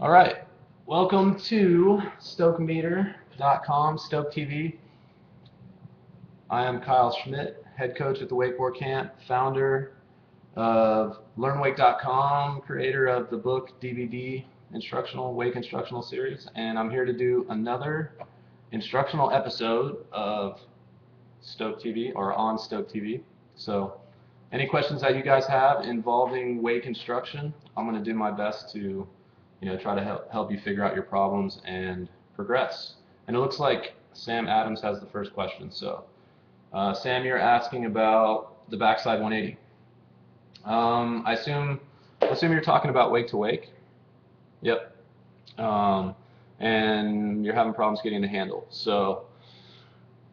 All right, welcome to StokeMeter.com, Stoke TV. I am Kyle Schmidt, head coach at the Wakeboard Camp, founder of LearnWake.com, creator of the book, DVD, Wake Instructional Series, and I'm here to do another instructional episode of Stoke TV, or on Stoke TV. So any questions that you guys have involving wake instruction, I'm going to do my best to try to help you figure out your problems and progress. And it looks like Sam Adams has the first question. So Sam, you're asking about the backside 180. I assume you're talking about wake to wake. Yep. And you're having problems getting the handle. So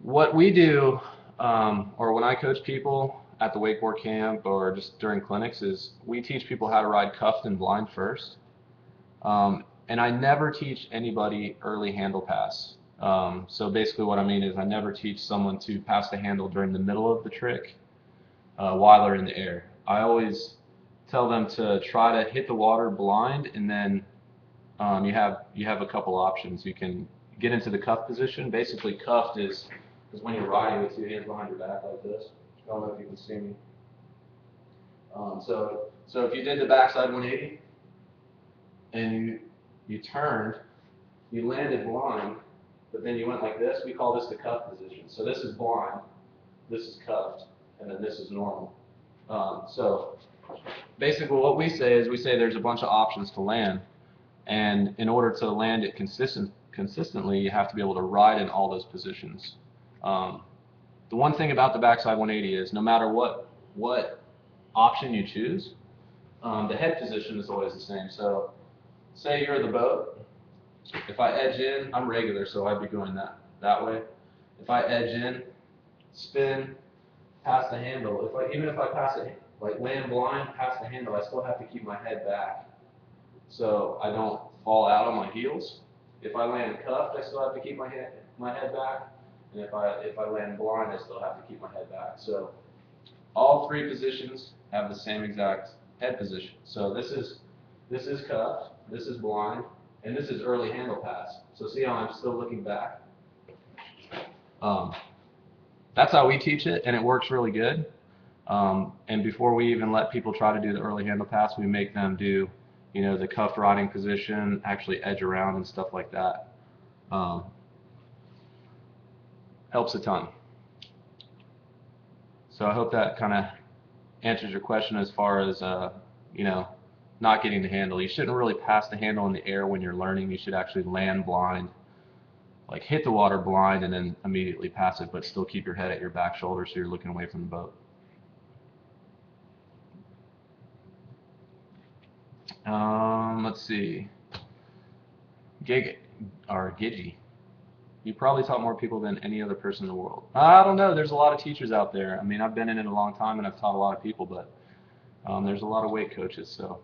what we do, or when I coach people at the wakeboard camp or just during clinics, is we teach people how to ride cuffed and blind first. And I never teach anybody early handle pass. So basically what I mean is I never teach someone to pass the handle during the middle of the trick while they're in the air. I always tell them to try to hit the water blind, and then you have a couple options. You can get into the cuff position. Basically cuffed is when you're riding with two hands behind your back like this. I don't know if you can see me. So if you did the backside 180 and you turned, you landed blind, but then you went like this, we call this the cuff position. So this is blind, this is cuffed, and then this is normal. So basically what we say is there's a bunch of options to land, and in order to land it consistently, you have to be able to ride in all those positions. The one thing about the backside 180 is no matter what option you choose, the head position is always the same. So say you're the boat. If I edge in, I'm regular, so I'd be going that way. If I edge in, spin, pass the handle. Even if I pass it, like land blind, pass the handle, I still have to keep my head back so I don't fall out on my heels. If I land cuffed, I still have to keep my head back. And if I land blind, I still have to keep my head back. So all three positions have the same exact head position. So this is cuffed, this is blind, and this is early handle pass. So see how I'm still looking back? That's how we teach it, and it works really good. And before we even let people try to do the early handle pass, we make them do, the cuffed riding position, actually edge around and stuff like that. Helps a ton. So I hope that kind of answers your question as far as, not getting the handle. You shouldn't really pass the handle in the air when you're learning. You should actually land blind, like hit the water blind and then immediately pass it, but still keep your head at your back shoulder so you're looking away from the boat. Let's see. Gidgy. You probably taught more people than any other person in the world. I don't know. There's a lot of teachers out there. I mean, I've been in it a long time and I've taught a lot of people, but there's a lot of wake coaches. So,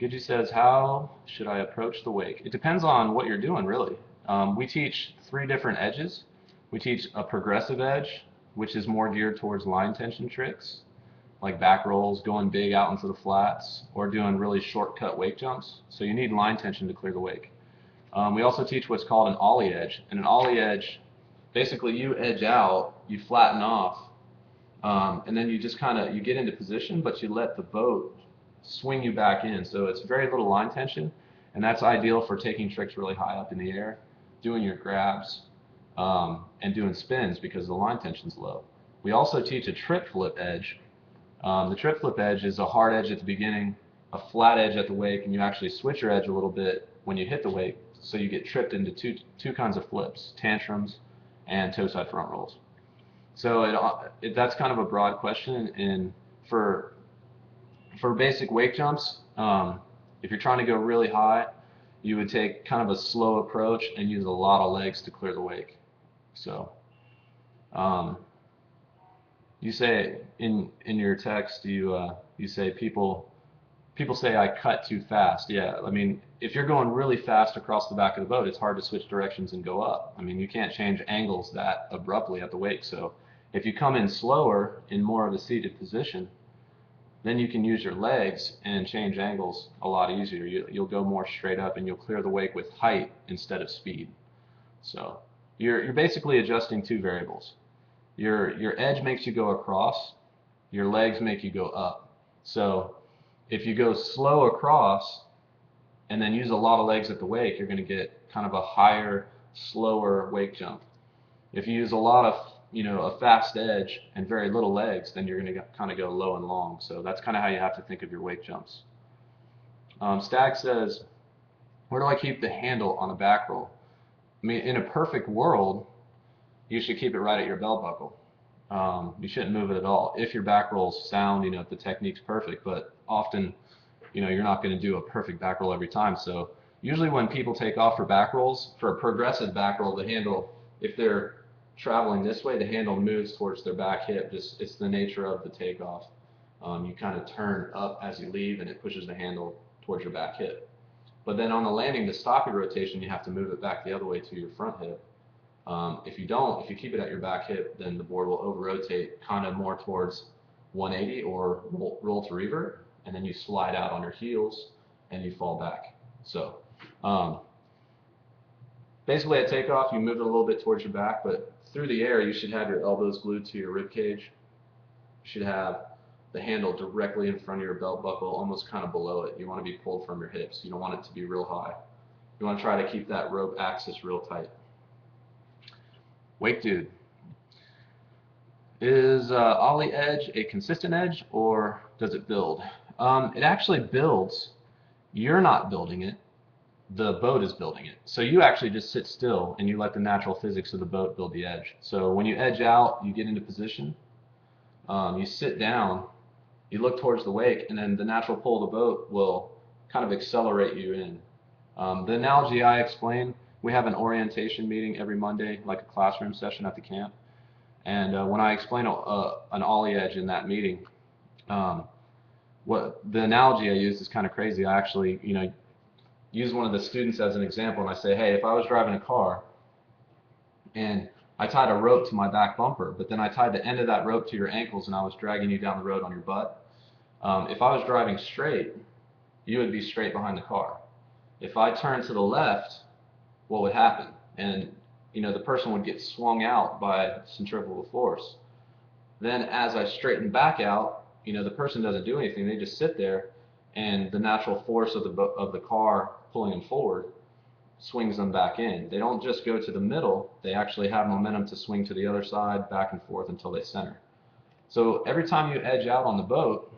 Gidgy says, how should I approach the wake? It depends on what you're doing, really. We teach 3 different edges. We teach a progressive edge, which is more geared towards line tension tricks, like back rolls, going big out into the flats, or doing really shortcut wake jumps. So you need line tension to clear the wake. We also teach what's called an ollie edge. And an ollie edge, basically you edge out, you flatten off, and then you just you get into position, but you let the boat swing you back in. So it's very little line tension, and that's ideal for taking tricks really high up in the air, doing your grabs, and doing spins because the line tension's low. We also teach a trip flip edge. The trip flip edge is a hard edge at the beginning, a flat edge at the wake, and you actually switch your edge a little bit when you hit the wake, so you get tripped into two kinds of flips, tantrums and toe side front rolls. So that's kind of a broad question, and for basic wake jumps, if you're trying to go really high, you would take kind of a slow approach and use a lot of legs to clear the wake. So you say in your text, you say people say I cut too fast. Yeah, I mean, if you're going really fast across the back of the boat, it's hard to switch directions and go up. I mean, you can't change angles that abruptly at the wake. So if you come in slower in more of a seated position, then you can use your legs and change angles a lot easier. You'll go more straight up and you'll clear the wake with height instead of speed. So you're basically adjusting two variables. Your edge makes you go across, your legs make you go up. So if you go slow across and then use a lot of legs at the wake, you're going to get kind of a higher, slower wake jump. If you use a lot of, a fast edge and very little legs, then you're going to kind of go low and long. So that's kind of how you have to think of your wake jumps. Stag says, where do I keep the handle on a back roll? I mean, in a perfect world, you should keep it right at your belt buckle. You shouldn't move it at all. If your back rolls sound, if the technique's perfect, but often, you're not going to do a perfect back roll every time. So usually when people take off for back rolls, for a progressive back roll, the handle, if they're traveling this way, the handle moves towards their back hip. Just it's the nature of the takeoff. You kind of turn up as you leave, and it pushes the handle towards your back hip. But then on the landing, the stoppie rotation, you have to move it back the other way to your front hip. If you keep it at your back hip, then the board will over-rotate kind of more towards 180 or roll to revert, and then you slide out on your heels and you fall back. So basically at takeoff, you move it a little bit towards your back, but through the air, you should have your elbows glued to your rib cage. You should have the handle directly in front of your belt buckle, almost kind of below it. You want to be pulled from your hips. You don't want it to be real high. You want to try to keep that rope axis real tight. Wake dude. Is ollie edge a consistent edge, or does it build? It actually builds. You're not building it. The boat is building it. So you actually just sit still and you let the natural physics of the boat build the edge. So when you edge out, you get into position, you sit down, you look towards the wake, and then the natural pull of the boat will kind of accelerate you in. The analogy I explain, we have an orientation meeting every Monday, like a classroom session at the camp. And when I explain an ollie edge in that meeting, what the analogy I use is kind of crazy. I actually, use one of the students as an example, and I say, hey, if I was driving a car and I tied a rope to my back bumper, but then I tied the end of that rope to your ankles and I was dragging you down the road on your butt, if I was driving straight, you would be straight behind the car. If I turned to the left, what would happen? And the person would get swung out by centrifugal force. Then as I straighten back out, the person doesn't do anything. They just sit there, and the natural force of the car pulling them forward swings them back in. They don't just go to the middle. They actually have momentum to swing to the other side, back and forth until they center. So every time you edge out on the boat,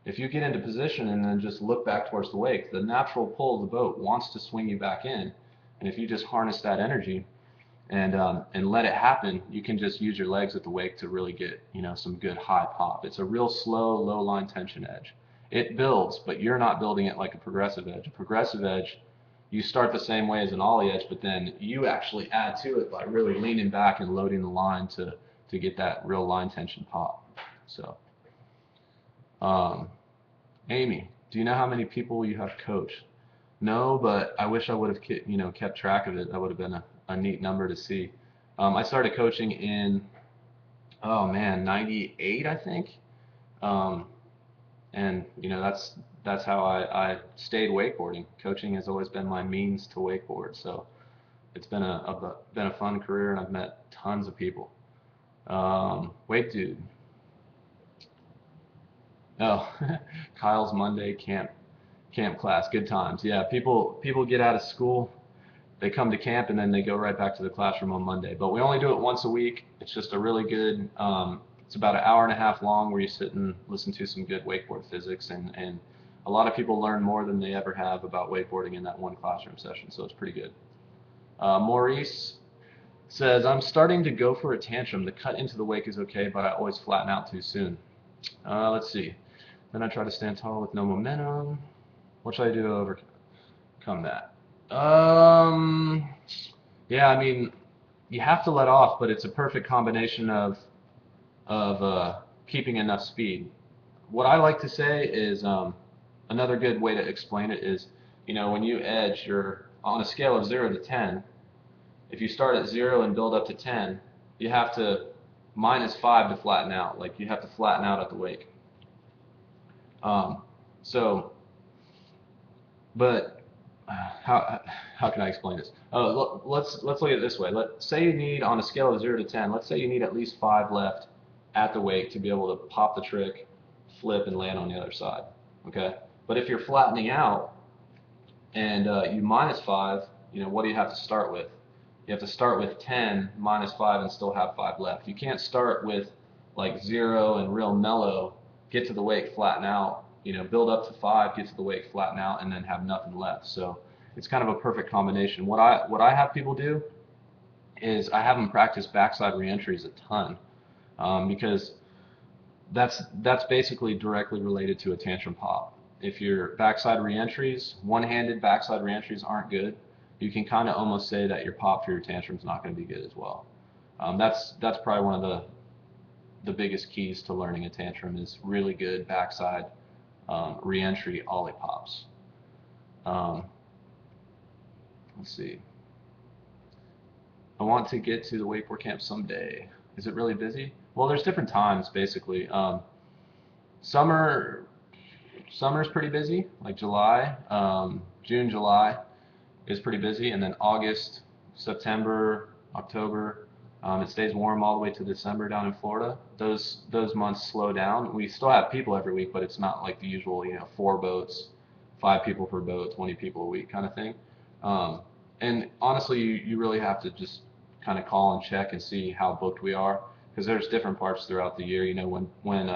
if you get into position and then just look back towards the wake, the natural pull of the boat wants to swing you back in. And if you just harness that energy and let it happen, you can just use your legs at the wake to really get some good high pop. It's a real slow, low line tension edge. It builds, but you're not building it like a progressive edge. A progressive edge, you start the same way as an ollie edge, but then you actually add to it by really leaning back and loading the line to get that real line tension pop. So, Amy, do you know how many people you have coached? No, but I wish I would have kept track of it. That would have been a neat number to see. I started coaching in, 98, I think. And that's how I stayed wakeboarding. Coaching has always been my means to wakeboard. So it's been a fun career, and I've met tons of people. Wake dude. Oh, Kyle's Monday camp class, good times. Yeah, people get out of school, they come to camp, and then they go right back to the classroom on Monday. But we only do it once a week. It's just a really good, it's about an hour and a half long where you sit and listen to some good wakeboard physics, and a lot of people learn more than they ever have about wakeboarding in that one classroom session, so it's pretty good. Maurice says, I'm starting to go for a tantrum. The cut into the wake is okay, but I always flatten out too soon. Let's see. Then I try to stand tall with no momentum. What should I do to overcome that? Yeah, I mean, you have to let off, but it's a perfect combination of keeping enough speed. What I like to say is another good way to explain it is, when you edge, you're on a scale of 0 to 10. If you start at 0 and build up to 10, you have to -5 to flatten out. Like, you have to flatten out at the wake. Um, so, but how can I explain this? Let's look at it this way. Let's say you need, on a scale of 0 to 10, let's say you need at least 5 left at the wake to be able to pop the trick, flip, and land on the other side. Okay. But if you're flattening out and you -5, what do you have to start with? You have to start with 10 -5 and still have 5 left. You can't start with like 0 and real mellow, get to the wake, flatten out, build up to 5, get to the wake, flatten out, and then have nothing left. So it's kind of a perfect combination. What I have people do is I have them practice backside reentries a ton, because that's basically directly related to a tantrum pop. If your backside reentries, one-handed backside reentries aren't good, you can kind of almost say that your pop for your tantrum is not going to be good as well. That's probably one of the biggest keys to learning a tantrum is really good backside reentry ollie pops. Um, let's see. I want to get to the wakeboard camp someday. Is it really busy? Well, there's different times basically. Summer Summer's pretty busy, like July, June, July is pretty busy, and then August, September, October, it stays warm all the way to December down in Florida. Those months slow down. We still have people every week, but it's not like the usual, 4 boats, 5 people per boat, 20 people a week kind of thing. Um, and honestly, you really have to just kind of call and check and see how booked we are, because there's different parts throughout the year. When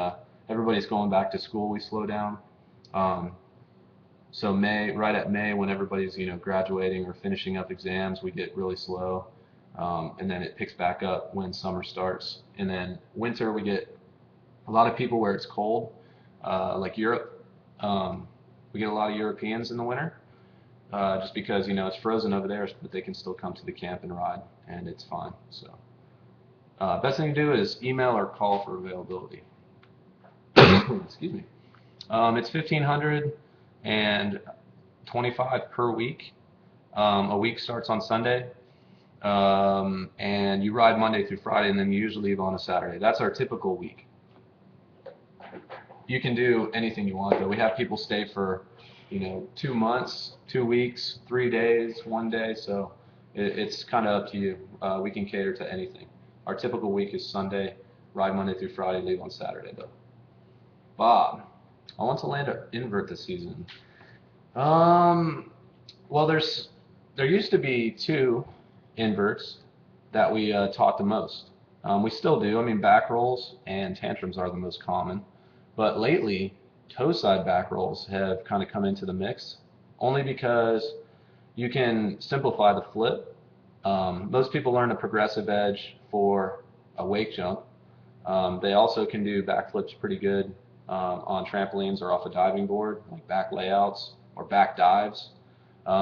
everybody's going back to school, we slow down. Um, so right at May, when everybody's graduating or finishing up exams, we get really slow, and then it picks back up when summer starts. And then winter, we get a lot of people where it's cold, like Europe. We get a lot of Europeans in the winter, just because it's frozen over there, but they can still come to the camp and ride, and it's fine. So best thing to do is email or call for availability. Excuse me. It's 1,500 and 25 per week. A week starts on Sunday, and you ride Monday through Friday, and then you usually leave on a Saturday. That's our typical week. You can do anything you want, though. We have people stay for 2 months, 2 weeks, 3 days, 1 day, so it's kind of up to you. We can cater to anything. Our typical week is Sunday, ride Monday through Friday, leave on Saturday, though. Bob, I want to land an invert this season. Well, there used to be 2 inverts that we taught the most. We still do. I mean, back rolls and tantrums are the most common. But lately, toe side back rolls have kind of come into the mix, only because you can simplify the flip. Most people learn a progressive edge for a wake jump. They also can do back flips pretty good on trampolines or off a diving board, like back layouts or back dives.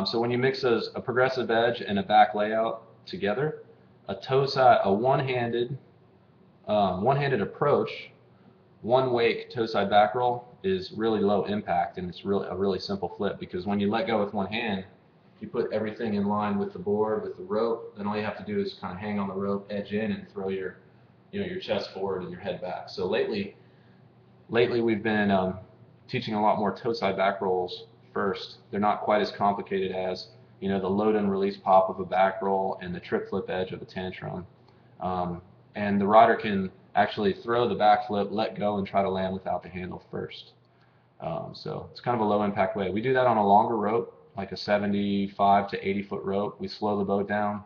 So when you mix a progressive edge and a back layout together, a one-handed approach, one wake toe side back roll is really low impact, and it's a really simple flip, because when you let go with one hand, you put everything in line with the board, with the rope. Then all you have to do is kind of hang on the rope, edge in, and throw your chest forward and your head back. So lately we've been teaching a lot more toe side back rolls first. They're not quite as complicated as the load and release pop of a back roll and the trip flip edge of a tantrum. And the rider can actually throw the back flip, let go, and try to land without the handle first. So it's kind of a low impact way. We do that on a longer rope, like a 75 to 80 foot rope. We slow the boat down,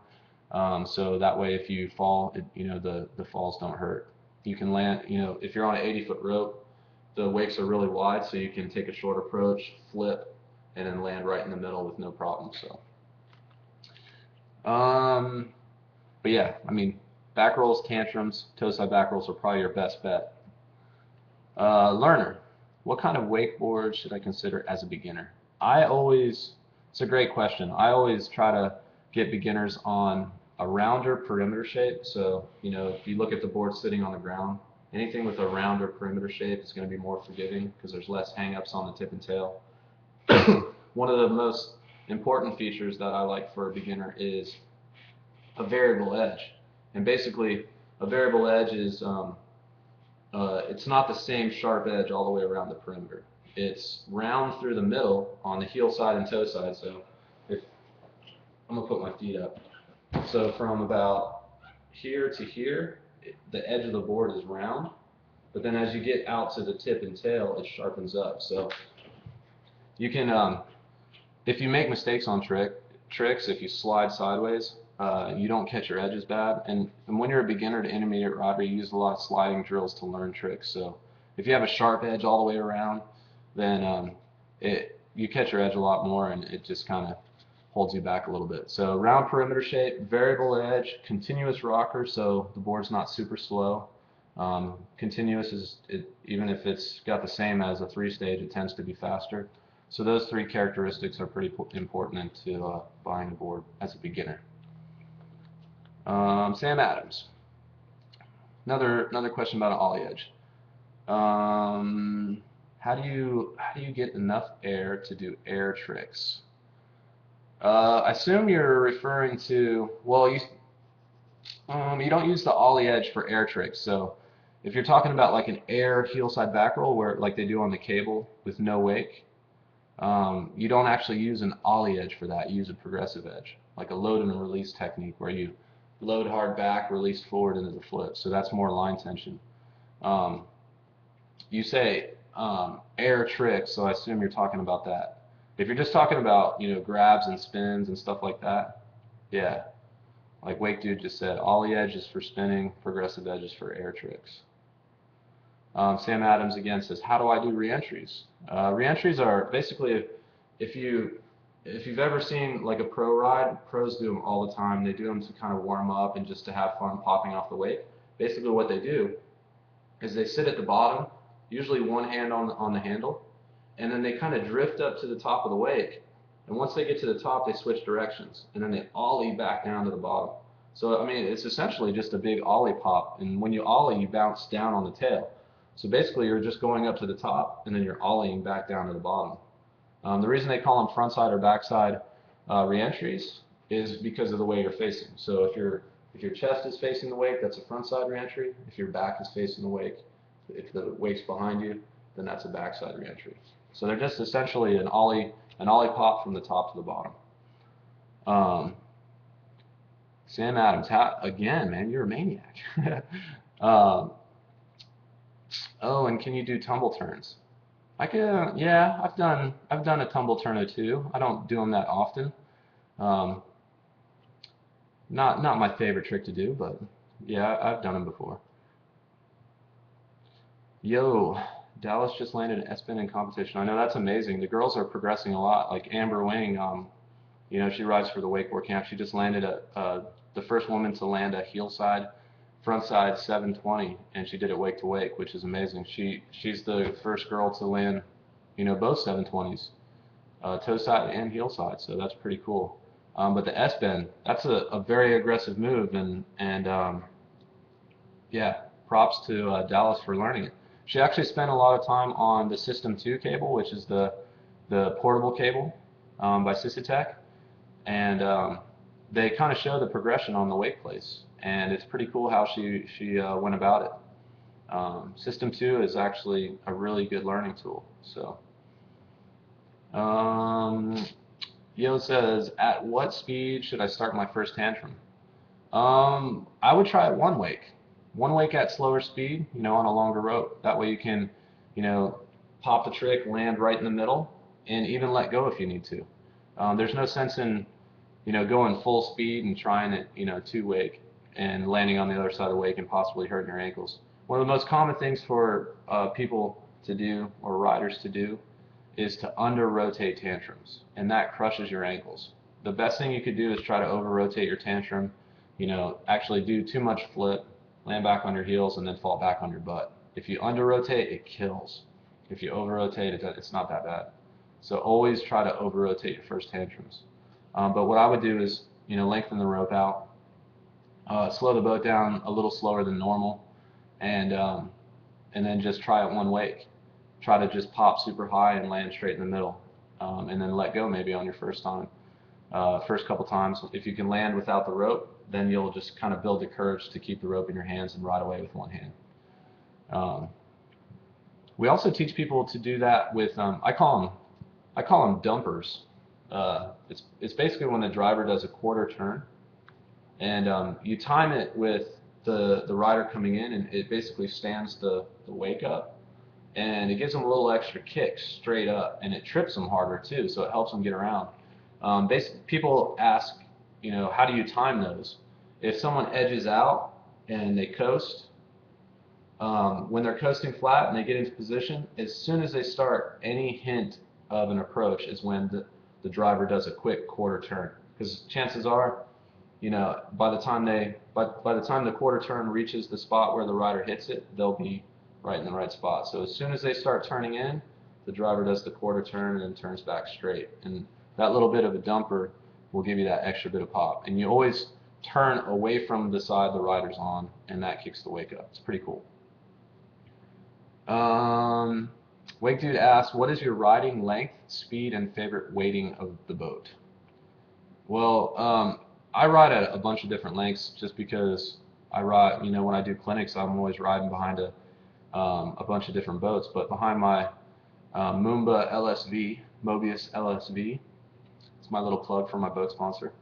so that way if you fall, the falls don't hurt. You can land, if you're on an 80-foot rope, the wakes are really wide, so you can take a short approach, flip, and then land right in the middle with no problem. So, but yeah, I mean, back rolls, tantrums, toe side back rolls are probably your best bet. Learner, what kind of wakeboard should I consider as a beginner? It's a great question. I always try to get beginners on a rounder perimeter shape. So, if you look at the board sitting on the ground, anything with a rounder perimeter shape is going to be more forgiving, because there's less hang-ups on the tip and tail. One of the most important features that I like for a beginner is a variable edge. And basically, a variable edge is it's not the same sharp edge all the way around the perimeter. it's round through the middle on the heel side and toe side. So if I'm gonna put my feet up, so from about here to here, the edge of the board is round, but then as you get out to the tip and tail, it sharpens up. So you can, if you make mistakes on tricks, if you slide sideways, you don't catch your edges bad. And when you're a beginner to intermediate rider, you use a lot of sliding drills to learn tricks. So if you have a sharp edge all the way around, then you catch your edge a lot more, and it just kind of holds you back a little bit. So round perimeter shape, variable edge, continuous rocker, so the board's not super slow. Continuous is, even if it's got the same as a 3-stage, it tends to be faster. So those three characteristics are pretty important into buying a board as a beginner. Sam Adams. Another question about an ollie edge. How do you get enough air to do air tricks? I assume you're referring to, well, you don't use the ollie edge for air tricks. So if you're talking about like an air heel side back roll, where like they do on the cable with no wake, you don't actually use an ollie edge for that. You use a progressive edge, like a load and release technique where you load hard back, release forward into the flip. So that's more line tension. You say air tricks, so I assume you're talking about that. If you're just talking about, grabs and spins and stuff like that, yeah. Like Wake Dude just said, ollie edge is for spinning, progressive edge is for air tricks. Sam Adams again says, how do I do reentries? Reentries are basically, if you've ever seen like a pro ride, pros do them all the time. They do them to kind of warm up and just to have fun popping off the wake. Basically what they do is they sit at the bottom, usually one hand on the handle, and then they kind of drift up to the top of the wake. And once they get to the top, they switch directions, and then they ollie back down to the bottom. So, I mean, it's essentially just a big ollie pop, and when you ollie, you bounce down on the tail. So basically, you're just going up to the top, and then you're ollieing back down to the bottom. The reason they call them frontside or backside reentries is because of the way you're facing. So if your chest is facing the wake, that's a frontside reentry. If your back is facing the wake, if the wake's behind you, then that's a backside reentry. So they're just essentially an ollie pop from the top to the bottom. Sam Adams, again, man, you're a maniac. Oh, and can you do tumble turns? I can, yeah, I've done a tumble turn or two. I don't do them that often. Not my favorite trick to do, but yeah, I've done them before. Yo, Dallas just landed an S-spin in competition. I know, that's amazing. The girls are progressing a lot. Like Amber Wing, she rides for the wakeboard camp. She just landed the first woman to land a heel side, front side 720, and she did it wake to wake, which is amazing. She's the first girl to land, both 720s, toe side and heel side. So that's pretty cool. But the S-bend, that's a very aggressive move, and yeah, props to Dallas for learning it. She actually spent a lot of time on the System 2 cable, which is the portable cable by Sysatec, and they kind of show the progression on the wake place, and it's pretty cool how she went about it. System 2 is actually a really good learning tool. So, Yo says, at what speed should I start my first tantrum? I would try it one wake at slower speed, on a longer rope. That way you can, pop the trick, land right in the middle, and even let go if you need to. There's no sense in, going full speed and trying it, 2-wake and landing on the other side of the wake and possibly hurting your ankles. One of the most common things for people to do, or riders to do, is to under-rotate tantrums, and that crushes your ankles. The best thing you could do is try to over-rotate your tantrum, actually do too much flip, land back on your heels, and then fall back on your butt. If you under-rotate, it kills. If you over-rotate, it's not that bad. So always try to over-rotate your first tantrums. But what I would do is, lengthen the rope out, slow the boat down a little slower than normal, and then just try it one wake. Try to just pop super high and land straight in the middle, and then let go maybe on your first time. First couple times, if you can land without the rope, then you'll just kind of build the courage to keep the rope in your hands and ride away with one hand. We also teach people to do that with I call them dumpers. It's basically when the driver does a quarter turn, and you time it with the rider coming in, and it basically stands the wake up, and it gives them a little extra kick straight up, and it trips them harder too, so it helps them get around. Basically, people ask, how do you time those? If someone edges out and they coast, when they're coasting flat and they get into position, as soon as they start any hint of an approach is when the driver does a quick quarter turn. Because chances are, by the time the quarter turn reaches the spot where the rider hits it, they'll be right in the right spot. So as soon as they start turning in, the driver does the quarter turn and then turns back straight. And that little bit of a dumper will give you that extra bit of pop. And you always turn away from the side the rider's on, and that kicks the wake up. It's pretty cool. Wake Dude asks, what is your riding length, speed, and favorite weighting of the boat? Well, I ride at a bunch of different lengths just because I ride, when I do clinics, I'm always riding behind a bunch of different boats. But behind my Moomba LSV, Mobius LSV, it's my little plug for my boat sponsor,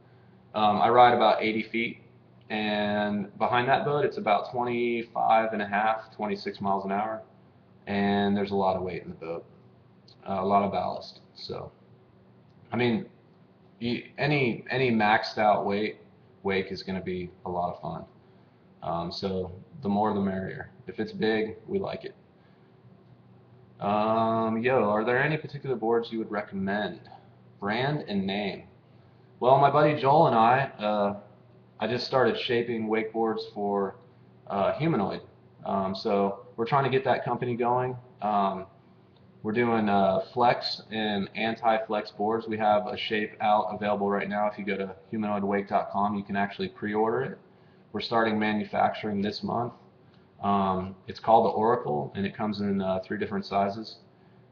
I ride about 80 feet. And behind that boat, it's about 25 and a half, 26 miles an hour. And there's a lot of weight in the boat, a lot of ballast. So, I mean, any maxed out wake is going to be a lot of fun. So the more the merrier. If it's big, we like it. Are there any particular boards you would recommend? Brand and name. Well, my buddy Joel and I just started shaping wakeboards for Humanoid. So we're trying to get that company going. We're doing flex and anti-flex boards. We have a shape out available right now. If you go to humanoidwake.com, you can actually pre-order it. We're starting manufacturing this month. It's called the Oracle, and it comes in 3 different sizes.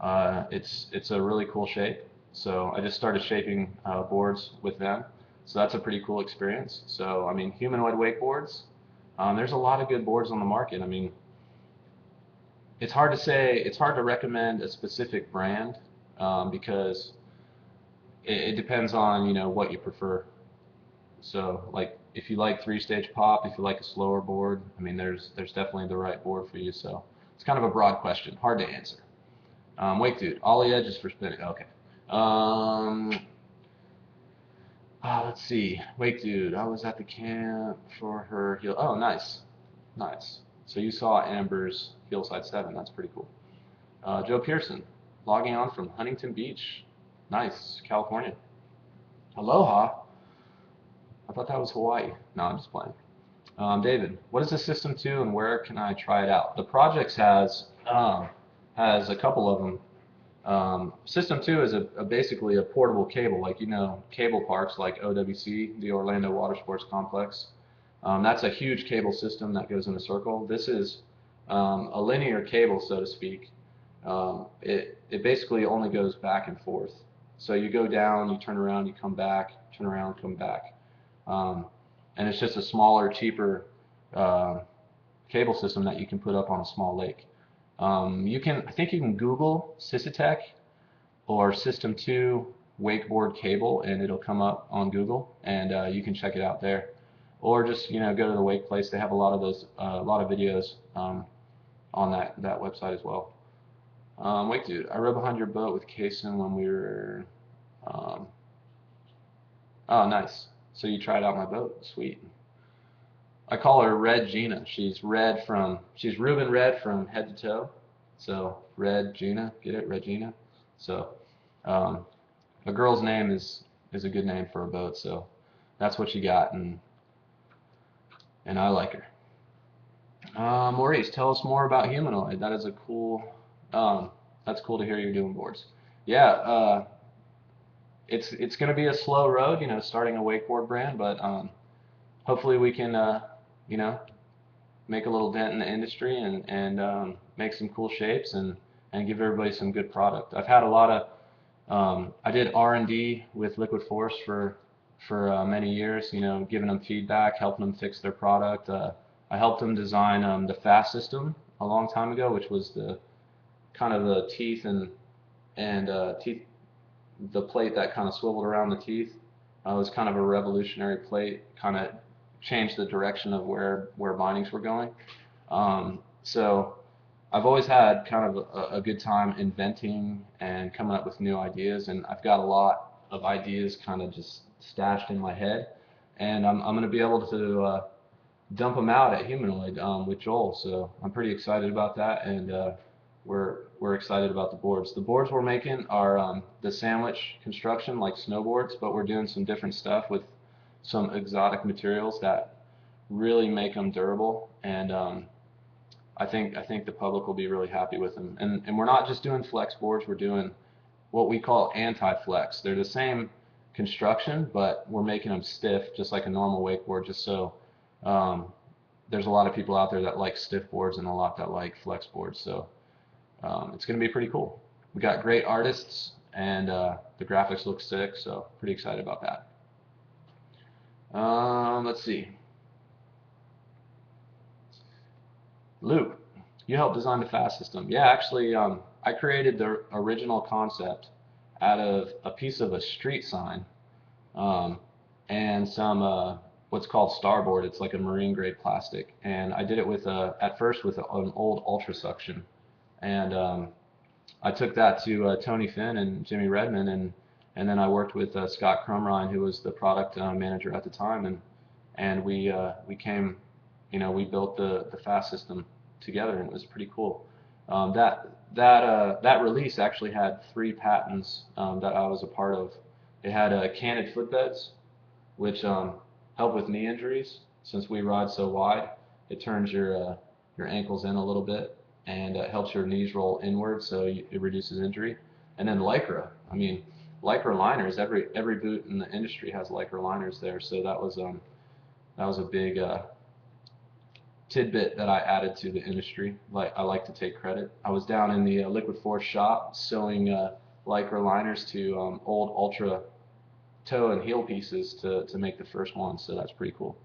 It's a really cool shape. So I just started shaping boards with them. So that's a pretty cool experience. So, I mean, Humanoid wakeboards. There's a lot of good boards on the market. I mean, it's hard to recommend a specific brand because it depends on what you prefer. So like if you like 3-stage pop, if you like a slower board, I mean there's definitely the right board for you. So it's kind of a broad question, hard to answer. Wake Dude, ollie edges for spinning. Okay. Let's see. Wake Dude, I was at the camp for her heel. Oh, nice. Nice. So you saw Amber's Hillside 7. That's pretty cool. Joe Pearson, logging on from Huntington Beach. Nice. California. Aloha. I thought that was Hawaii. No, I'm just playing. David, what is the System 2 and where can I try it out? The Projects has a couple of them. System 2 is basically a portable cable, like cable parks like OWC, the Orlando Water Sports Complex. That's a huge cable system that goes in a circle. This is a linear cable, so to speak. It basically only goes back and forth. So you go down, you turn around, you come back, turn around, come back. And it's just a smaller, cheaper cable system that you can put up on a small lake. I think you can Google Sysatec or System 2 wakeboard cable, and it'll come up on Google, and you can check it out there. Or just go to the Wake Place. They have a lot of videos on that website as well. Wake Dude, I rode behind your boat with Kason when we were. Oh, nice. So you tried out my boat. Sweet. I call her Red Gina. She's Reuben Red from head to toe. So Red Gina, get it? Red Gina. So a girl's name is a good name for a boat. So that's what you got, and I like her. Maurice, tell us more about Humanoid. That is that's cool to hear you're doing boards. Yeah, it's going to be a slow road, starting a wakeboard brand, but hopefully we can, make a little dent in the industry and make some cool shapes and give everybody some good product. I've had a lot of, I did R&D with Liquid Force for many years, giving them feedback, helping them fix their product. I helped them design the FAST system a long time ago, which was the kind of the teeth and teeth, the plate that kind of swiveled around the teeth was kind of a revolutionary plate, kind of changed the direction of where bindings were going. So I've always had kind of a good time inventing and coming up with new ideas, and I've got a lot of ideas kind of just stashed in my head, and I'm going to be able to dump them out at Humanoid with Joel. So I'm pretty excited about that, and we're excited about the boards. The boards we're making are the sandwich construction, like snowboards, but we're doing some different stuff with some exotic materials that really make them durable, and I think the public will be really happy with them. And we're not just doing flex boards, we're doing what we call anti-flex. They're the same construction, but we're making them stiff, just like a normal wakeboard, just so there's a lot of people out there that like stiff boards and a lot that like flex boards. So it's going to be pretty cool. We got great artists, and the graphics look sick, so pretty excited about that. Let's see. Luke, you helped design the FAST system. Yeah, actually, I created the original concept out of a piece of a street sign and some what's called starboard. It's like a marine grade plastic, and I did it with at first with an old ultra suction, and I took that to Tony Finn and Jimmy Redmond, and then I worked with Scott Crumrine, who was the product manager at the time, and we came, we built the FAST system together, and it was pretty cool. That release actually had 3 patents that I was a part of. It had canted footbeds, which help with knee injuries. Since we ride so wide, it turns your ankles in a little bit, and helps your knees roll inward, so it reduces injury. And then Lycra. I mean, Lycra liners. Every boot in the industry has Lycra liners there, so that was a big tidbit that I added to the industry. I like to take credit. I was down in the Liquid Force shop sewing Lycra liners to old Ultra toe and heel pieces to make the first one, so that's pretty cool.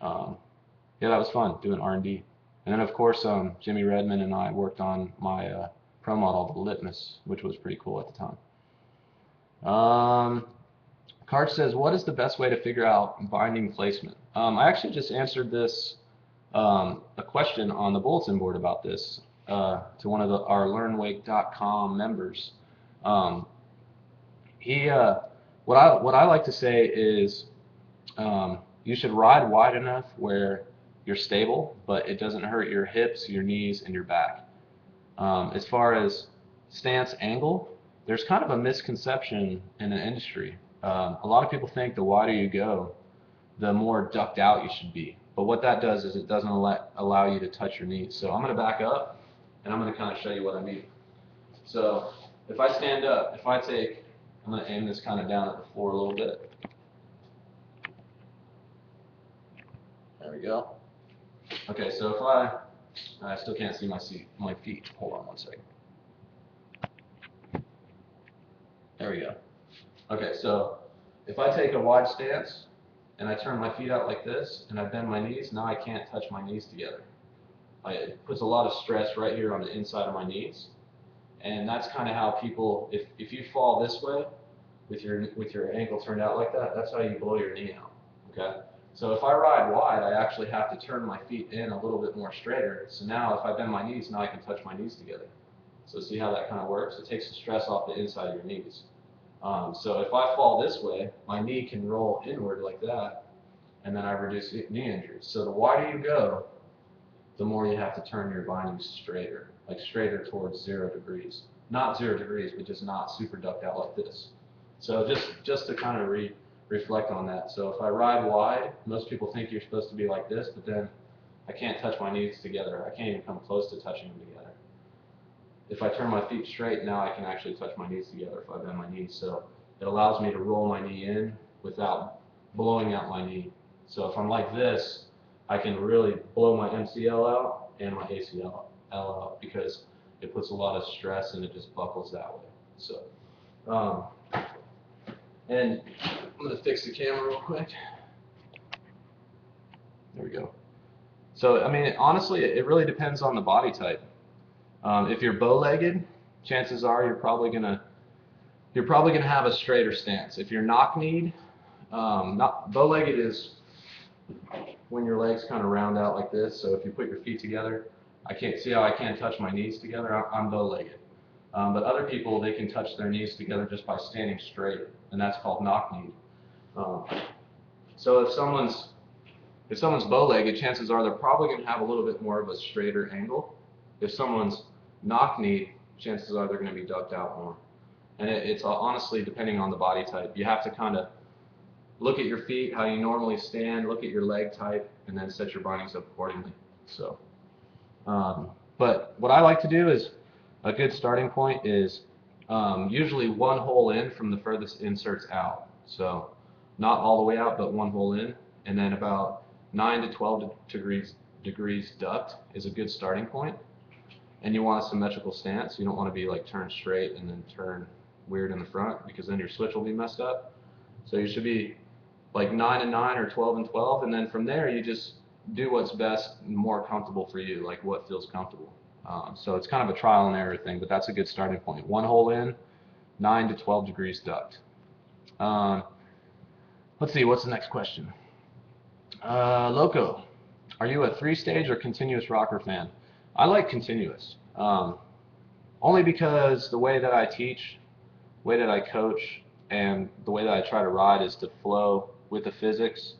Yeah, that was fun doing R&D. And then of course Jimmy Redmond and I worked on my pro model, the Litmus, which was pretty cool at the time. Card says, what is the best way to figure out binding placement? I actually just answered this a question on the bulletin board about this to one of our learnwake.com members. What I like to say is you should ride wide enough where you're stable, but it doesn't hurt your hips, your knees, and your back. As far as stance angle, there's kind of a misconception in the industry. A lot of people think the wider you go, the more ducked out you should be. But what that does is it doesn't allow you to touch your knees. So I'm going to back up, and I'm going to kind of show you what I mean. So if I stand up, I'm going to aim this kind of down at the floor a little bit. There we go. Okay, so if I still can't see my feet. Hold on one second. There we go. Okay, so if I take a wide stance and I turn my feet out like this and I bend my knees, now I can't touch my knees together. It puts a lot of stress right here on the inside of my knees, and that's kind of how people, if you fall this way with your ankle turned out like that, that's how you blow your knee out. Okay. So if I ride wide, I actually have to turn my feet in a little bit more straighter. So now if I bend my knees, now I can touch my knees together. So see how that kind of works? It takes the stress off the inside of your knees. So if I fall this way, my knee can roll inward like that, and then I reduce knee injuries. So the wider you go, the more you have to turn your bindings straighter, like straighter towards 0 degrees. Not 0 degrees, but just not super ducked out like this. So just to kind of reflect on that. So if I ride wide, most people think you're supposed to be like this, but then I can't touch my knees together. I can't even come close to touching them together. If I turn my feet straight, now I can actually touch my knees together if I bend my knees. So it allows me to roll my knee in without blowing out my knee. So if I'm like this, I can really blow my MCL out and my ACL out because it puts a lot of stress and it just buckles that way. So, and I'm going to fix the camera real quick. There we go. So, I mean, honestly, it really depends on the body type. If you're bow-legged, chances are you're probably gonna have a straighter stance. If you're knock-kneed, not bow-legged is when your legs kind of round out like this. So if you put your feet together, I can't see how I can't touch my knees together. I'm bow-legged. But other people, they can touch their knees together just by standing straight, and that's called knock-kneed. Um, so if someone's bow-legged, chances are they're probably going to have a little bit more of a straighter angle. If someone's knock-kneed, chances are they're going to be ducked out more. And it's honestly depending on the body type. You have to kind of look at your feet, how you normally stand, look at your leg type, and then set your bindings up accordingly. So, but what I like to do is a good starting point is usually one hole in from the furthest inserts out. So not all the way out, but one hole in, and then about 9 to 12 degrees ducked is a good starting point. And you want a symmetrical stance. You don't want to be like turned straight and then turn weird in the front, because then your switch will be messed up. So you should be like 9 and 9 or 12 and 12, and then from there you just do what's best and more comfortable for you, like what feels comfortable. So it's kind of a trial and error thing, but that's a good starting point. One hole in, 9 to 12 degrees ducked. Let's see, what's the next question? Loco, are you a three-stage or continuous rocker fan? I like continuous, only because the way that I teach, the way that I coach, and the way that I try to ride is to flow with the physics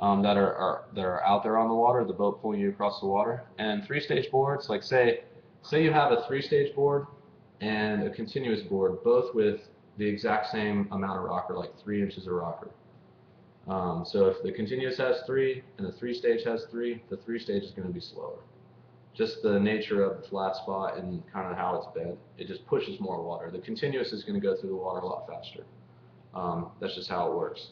that are out there on the water, the boat pulling you across the water. And three-stage boards, like say you have a three-stage board and a continuous board, both with the exact same amount of rocker, like 3 inches of rocker. So if the continuous has 3 and the three-stage has 3, the three-stage is going to be slower. Just the nature of the flat spot and kind of how it's bent, it just pushes more water. The continuous is going to go through the water a lot faster. That's just how it works.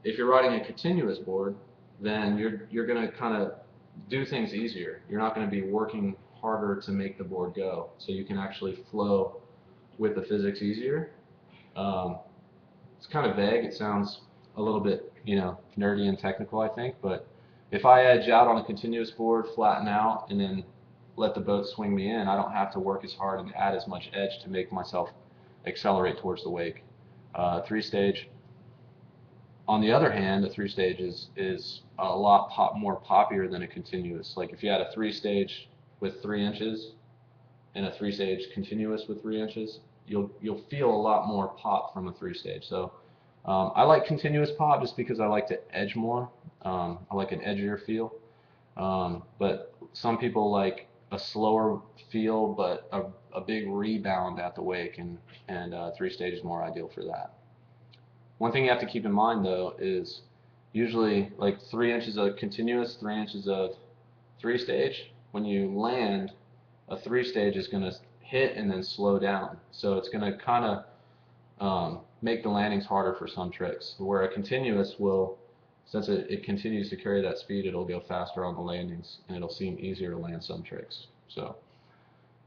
If you're riding a continuous board, then you're going to kind of do things easier. You're not going to be working harder to make the board go, so you can actually flow with the physics easier. It's kind of vague. It sounds a little bit, nerdy and technical, I think, but if I edge out on a continuous board, flatten out, and then let the boat swing me in, I don't have to work as hard and add as much edge to make myself accelerate towards the wake. Three-stage, on the other hand, a three-stage is a lot more poppier than a continuous. Like if you had a three-stage with 3 inches and a three-stage continuous with 3 inches, you'll feel a lot more pop from a three-stage. So I like continuous pop just because I like to edge more. I like an edgier feel. But some people like a slower feel, but a big rebound at the wake, and three-stage is more ideal for that. One thing you have to keep in mind though is usually like 3 inches of continuous, 3 inches of three-stage. When you land, a three-stage is going to hit and then slow down. So it's going to kind of make the landings harder for some tricks. Where a continuous will, since it continues to carry that speed, it'll go faster on the landings and it'll seem easier to land some tricks. So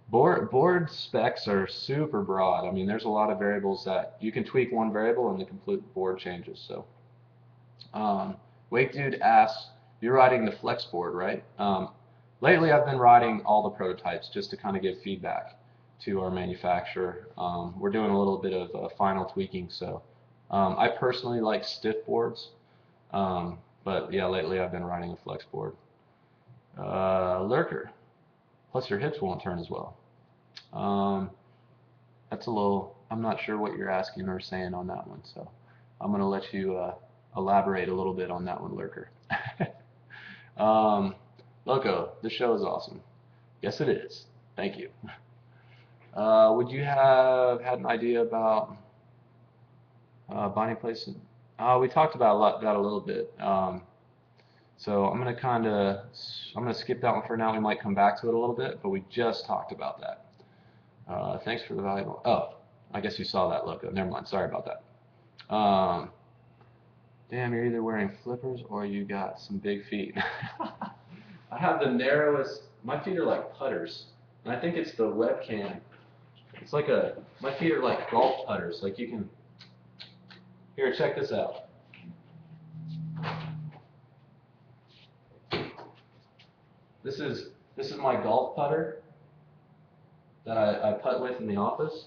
board specs are super broad. I mean, there's a lot of variables that you can tweak one variable and the complete board changes. So Wake Dude asks, you're riding the flex board, right? Lately I've been riding all the prototypes just to kind of give feedback to our manufacturer. We're doing a little bit of final tweaking, so I personally like stiff boards, but yeah, lately I've been riding a flex board. Lurker, plus your hips won't turn as well. That's a little, I'm not sure what you're asking or saying on that one, so I'm going to let you elaborate a little bit on that one, Lurker. Loco, this show is awesome. Yes, it is. Thank you. Would you have had an idea about binding placement? We talked about that a little bit. So I'm going to skip that one for now. We might come back to it a little bit, but we just talked about that. Thanks for the valuable. Oh, I guess you saw that, Loco. Never mind. Sorry about that. Damn, you're either wearing flippers or you got some big feet. I have the narrowest. My feet are like putters, and I think it's the webcam. It's like my feet are like golf putters. Like you can. Here, check this out. This is my golf putter, that I putt with in the office,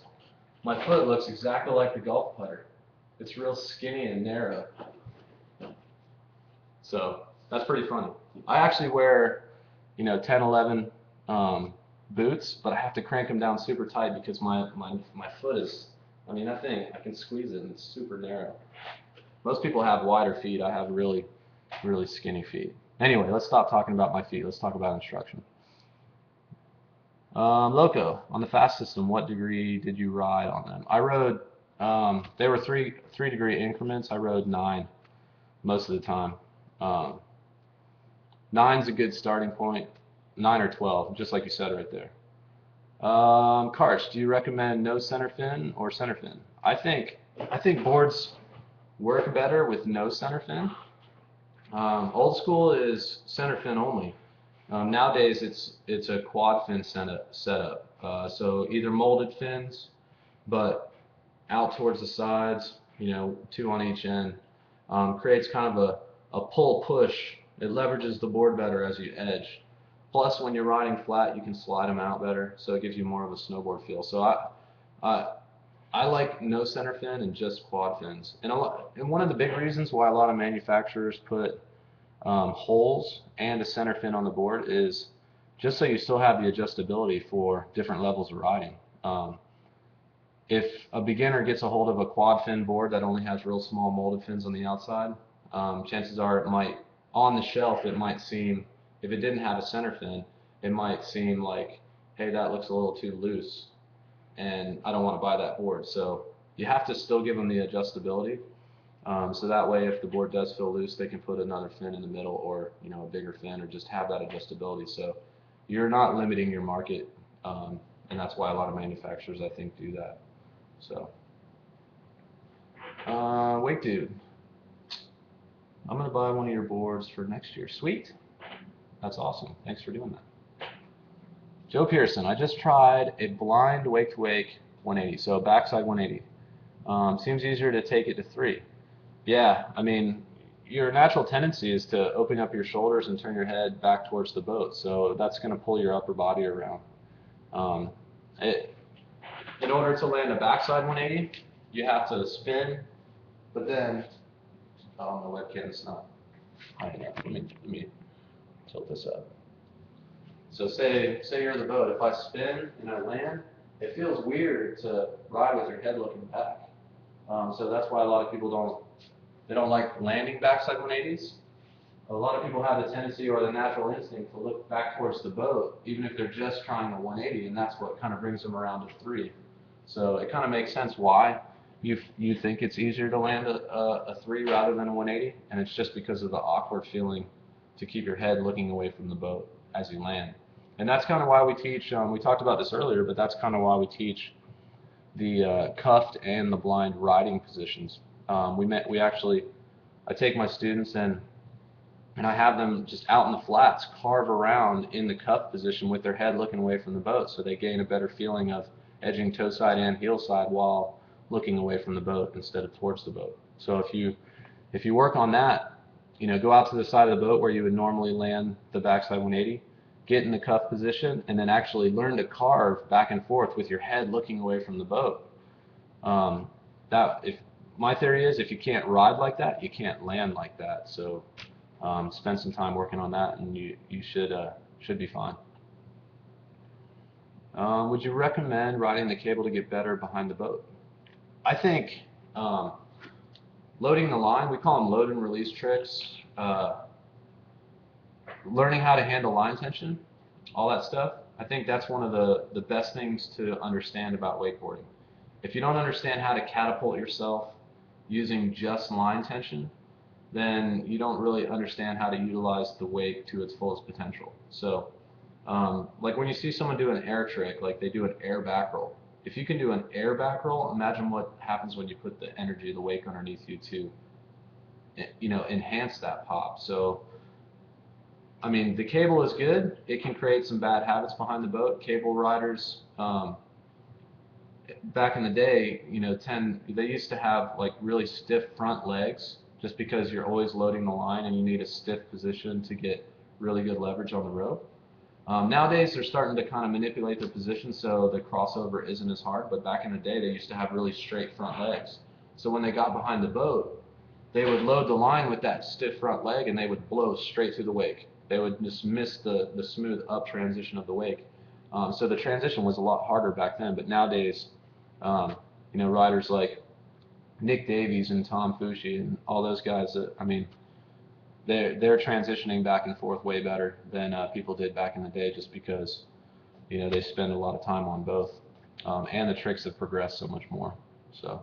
my foot looks exactly like the golf putter. It's real skinny and narrow. So that's pretty funny. I actually wear, 10, 11 boots, but I have to crank them down super tight because my foot is, that thing, I can squeeze it and it's super narrow. Most people have wider feet. I have really, really skinny feet. Anyway, let's stop talking about my feet. Let's talk about instruction. Loco, on the fast system, what degree did you ride on them? I rode, they were three degree increments. I rode 9 most of the time. 9's a good starting point. 9 or 12, just like you said right there. Karch, do you recommend no center fin or center fin? I think boards work better with no center fin. Old school is center fin only. Nowadays it's a quad fin setup. So either molded fins, but out towards the sides, 2 on each end, creates kind of a pull push. It leverages the board better as you edge. Plus, when you're riding flat, you can slide them out better, so it gives you more of a snowboard feel. So I like no center fin and just quad fins. And one of the big reasons why a lot of manufacturers put holes and a center fin on the board is just so you still have the adjustability for different levels of riding. If a beginner gets a hold of a quad fin board that only has real small molded fins on the outside, chances are it might, on the shelf, it might seem, if it didn't have a center fin, it might seem like, hey, that looks a little too loose, and I don't want to buy that board. So you have to still give them the adjustability. So that way, if the board does feel loose, they can put another fin in the middle, or a bigger fin, or just have that adjustability. So you're not limiting your market, and that's why a lot of manufacturers, I think, do that. So, Wake Dude, I'm gonna buy one of your boards for next year. Sweet, that's awesome. Thanks for doing that. Joe Pearson, I just tried a blind wake to wake 180, so backside 180. Seems easier to take it to 3. Yeah, your natural tendency is to open up your shoulders and turn your head back towards the boat, so that's going to pull your upper body around. In order to land a backside 180, you have to spin, but then, oh, my webcam's not high enough. Let me tilt this up. So say you're in the boat. If I spin and I land, it feels weird to ride with your head looking back. So that's why a lot of people don't like landing backside 180s. A lot of people have the tendency or the natural instinct to look back towards the boat, even if they're just trying a 180, and that's what kind of brings them around to 3. So it kind of makes sense why you think it's easier to land a 3 rather than a 180, and it's just because of the awkward feeling to keep your head looking away from the boat as you land. And that's kind of why we teach, we talked about this earlier, but that's kind of why we teach the cuffed and the blind riding positions. I take my students and I have them just out in the flats carve around in the cuff position with their head looking away from the boat, so they gain a better feeling of edging toe side and heel side while looking away from the boat instead of towards the boat. So if you work on that, go out to the side of the boat where you would normally land the backside 180, get in the cuff position, and then actually learn to carve back and forth with your head looking away from the boat. My theory is if you can't ride like that, you can't land like that. So spend some time working on that, and you should be fine. Would you recommend riding the cable to get better behind the boat? I think loading the line, we call them load and release tricks, learning how to handle line tension, all that stuff. I think that's one of the best things to understand about wakeboarding. If you don't understand how to catapult yourself using just line tension, then you don't really understand how to utilize the wake to its fullest potential. So like when you see someone do an air trick, like they do an air back roll. If you can do an air back roll, imagine what happens when you put the energy of the wake underneath you to enhance that pop. So the cable is good. It can create some bad habits behind the boat. Cable riders, back in the day, they used to have like really stiff front legs just because you're always loading the line and you need a stiff position to get really good leverage on the rope. Nowadays, they're starting to kind of manipulate their position so the crossover isn't as hard, but back in the day, they used to have really straight front legs. So when they got behind the boat, they would load the line with that stiff front leg and they would blow straight through the wake. They would just miss the smooth up transition of the wake. So the transition was a lot harder back then, but nowadays, riders like Nick Davies and Tom Fucci and all those guys, I mean, they're transitioning back and forth way better than people did back in the day, just because they spend a lot of time on both, and the tricks have progressed so much more. So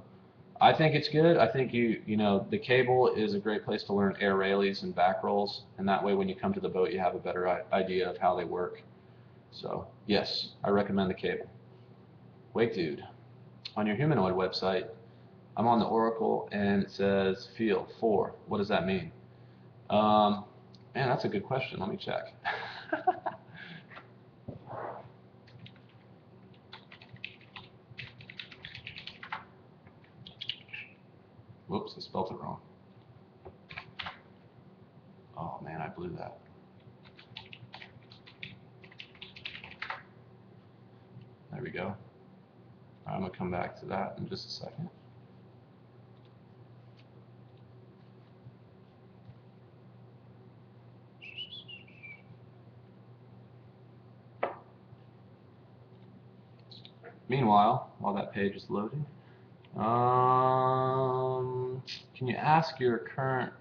I think it's good. I think the cable is a great place to learn air railies and back rolls, and that way when you come to the boat, you have a better idea of how they work. So yes, I recommend the cable. Wake Dude, on your humanoid website, I'm on the Oracle and it says feel 4. What does that mean? Man, that's a good question. Let me check. Whoops, I spelled it wrong. Oh man, I blew that. There we go. I'm going to come back to that in just a second. Meanwhile, while that page is loading, can we ask your current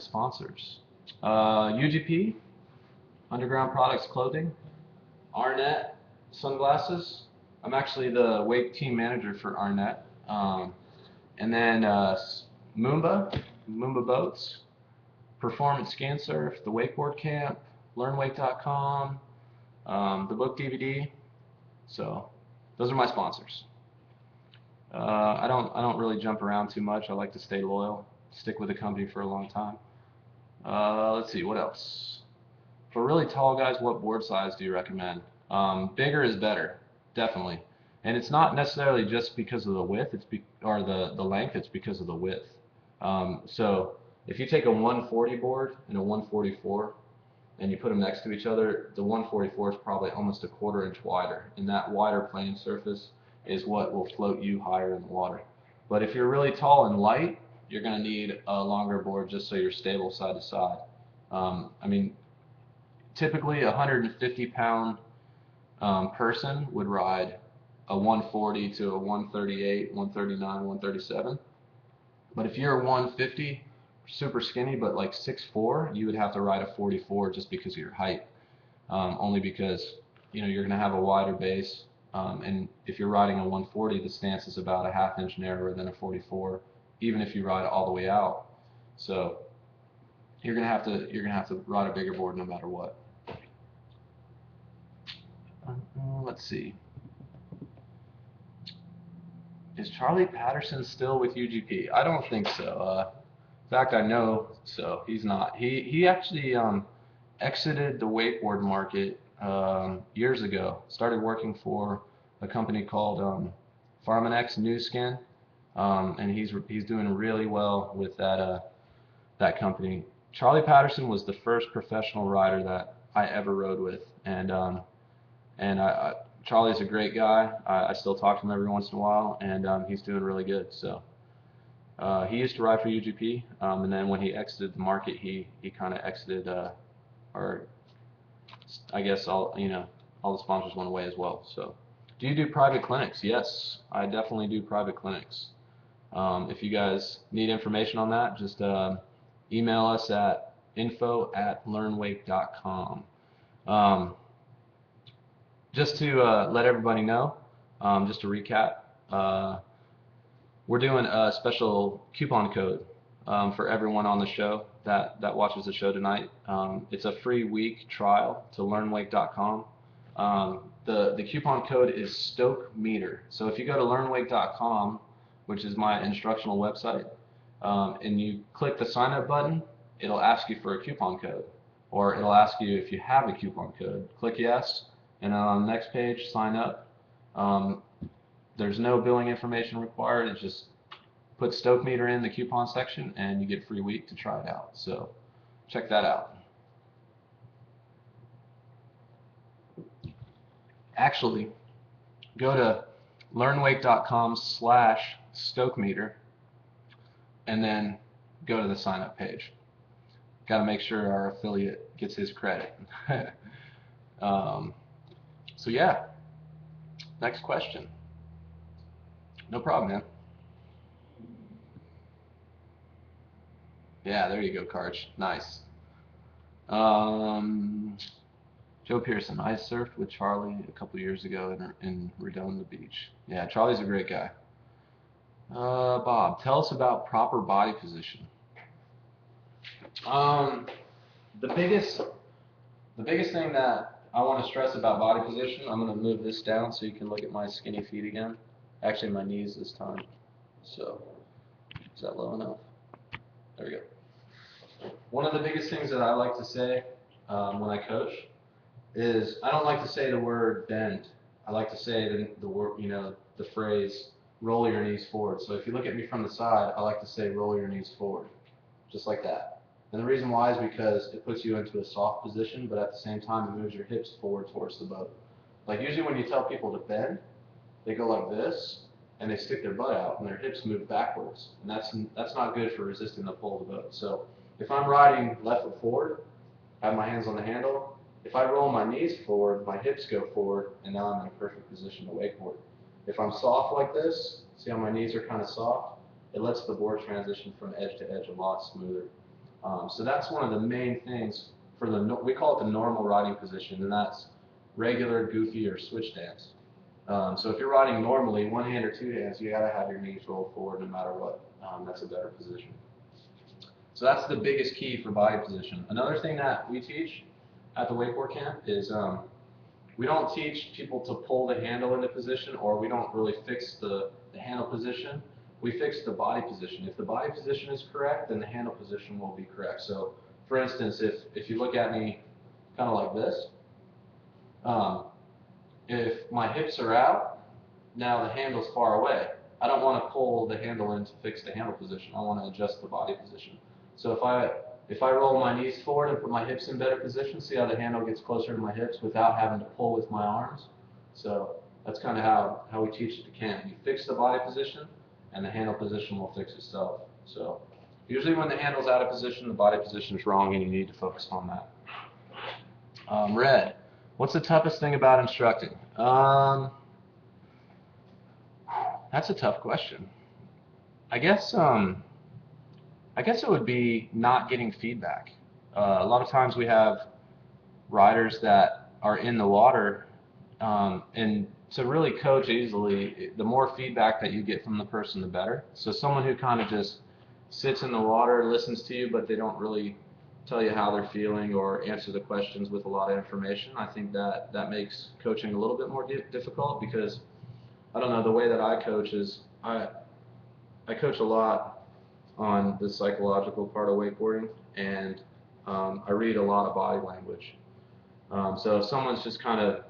sponsors? UGP, Underground Products Clothing, Arnett Sunglasses. I'm actually the wake team manager for Arnett. And then Moomba Boats, Performance Scan Surf, the Wakeboard Camp, LearnWake.com, the book DVD. So those are my sponsors. I don't really jump around too much. I like to stay loyal, stick with the company for a long time. Let's see, what else? For really tall guys, what board size do you recommend? Bigger is better, definitely. And it's not necessarily just because of the width, or the length. It's because of the width. So if you take a 140 board and a 144, and you put them next to each other, the 144 is probably almost a quarter-inch wider, and that wider playing surface is what will float you higher in the water. But if you're really tall and light, you're going to need a longer board just so you're stable side to side. I mean, typically a 150-pound person would ride a 140 to a 138, 139, 137. But if you're 150, super skinny, but like 6'4", you would have to ride a 44 just because of your height. Only because you're going to have a wider base, and if you're riding a 140, the stance is about a ½ inch narrower than a 44, even if you ride all the way out. So you're going to have to ride a bigger board no matter what. Let's see. Is Charlie Patterson still with UGP? I don't think so. In fact, I know so. He's not. He actually exited the wakeboard market years ago. Started working for a company called Farmanex New Skin, and he's doing really well with that company. Charlie Patterson was the first professional rider that I ever rode with, and Charlie's a great guy. I still talk to him every once in a while, and he's doing really good. So he used to ride for UGP, and then when he exited the market, he kind of exited, or I guess all the sponsors went away as well. So, do you do private clinics? Yes, I definitely do private clinics. If you guys need information on that, just email us at info@learnwake.com. Just to let everybody know, just to recap, we're doing a special coupon code for everyone on the show that watches the show tonight. It's a free week trial to learnwake.com. The coupon code is Stoke Meter. So if you go to learnwake.com, which is my instructional website, and you click the sign up button, it'll ask you for a coupon code, or it'll ask you if you have a coupon code. Click yes, and on the next page, sign up. There's no billing information required. It's just put Stoke Meter in the coupon section, and you get a free week to try it out. So check that out. Actually, go to learnwake.com/stokemeter and then go to the sign up page. Got to make sure our affiliate gets his credit. So yeah, next question. No problem, man. Yeah, there you go, Karch. Nice. Joe Pearson. I surfed with Charlie a couple years ago in Redondo Beach. Yeah, Charlie's a great guy. Bob, tell us about proper body position. Um, the biggest the biggest thing that I want to stress about body position, I'm going to move this down so you can look at my skinny feet again. Actually, my knees this time. So, is that low enough? There we go. One of the biggest things that I like to say when I coach is I don't like to say the word bend. I like to say the word, the phrase roll your knees forward. So if you look at me from the side, I like to say roll your knees forward, just like that. And the reason why is because it puts you into a soft position, but at the same time it moves your hips forward towards the boat. Like usually when you tell people to bend, they go like this, and they stick their butt out, and their hips move backwards, and that's not good for resisting the pull of the boat. So if I'm riding left foot forward, I have my hands on the handle. If I roll my knees forward, my hips go forward, and now I'm in a perfect position to wakeboard. If I'm soft like this, see how my knees are kind of soft? It lets the board transition from edge to edge a lot smoother. So that's one of the main things for we call it the normal riding position, and that's regular, goofy, or switch dance. So if you're riding normally, one hand or two hands, you gotta have your knees rolled forward no matter what. That's a better position. So that's the biggest key for body position. Another thing that we teach at the wakeboard camp is we don't teach people to pull the handle into position, or we don't really fix the handle position. We fix the body position. If the body position is correct, then the handle position will be correct. So for instance, if you look at me kind of like this, if my hips are out, now the handle's far away. I don't want to pull the handle in to fix the handle position. I want to adjust the body position. So if I roll my knees forward and put my hips in better position, see how the handle gets closer to my hips without having to pull with my arms? So that's kind of how we teach it to camp. You fix the body position, and the handle position will fix itself. So usually when the handle's out of position, the body position is wrong, and you need to focus on that. Red, what's the toughest thing about instructing? That's a tough question. I guess it would be not getting feedback. A lot of times we have riders that are in the water, and to really coach easily, the more feedback that you get from the person, the better. So someone who kind of just sits in the water, listens to you, but they don't really tell you how they're feeling or answer the questions with a lot of information, I think that makes coaching a little bit more difficult, because I don't know, the way that I coach is I coach a lot on the psychological part of wakeboarding, and I read a lot of body language. So if someone's just kind of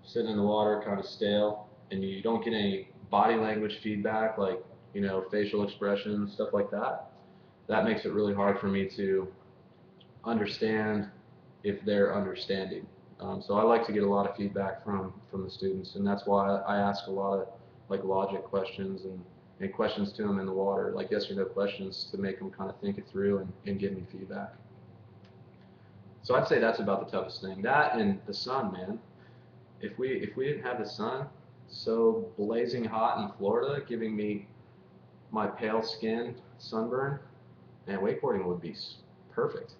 sitting in the water, kind of stale, and you don't get any body language feedback, like facial expressions, stuff like that, that makes it really hard for me to understand if they're understanding. So I like to get a lot of feedback from the students, and that's why I ask a lot of like logic questions and questions to them in the water, like yes or no questions, to make them kind of think it through and give me feedback. So I'd say that's about the toughest thing. That and the sun, man. If we didn't have the sun so blazing hot in Florida, giving me my pale skin sunburn, man, wakeboarding would be perfect.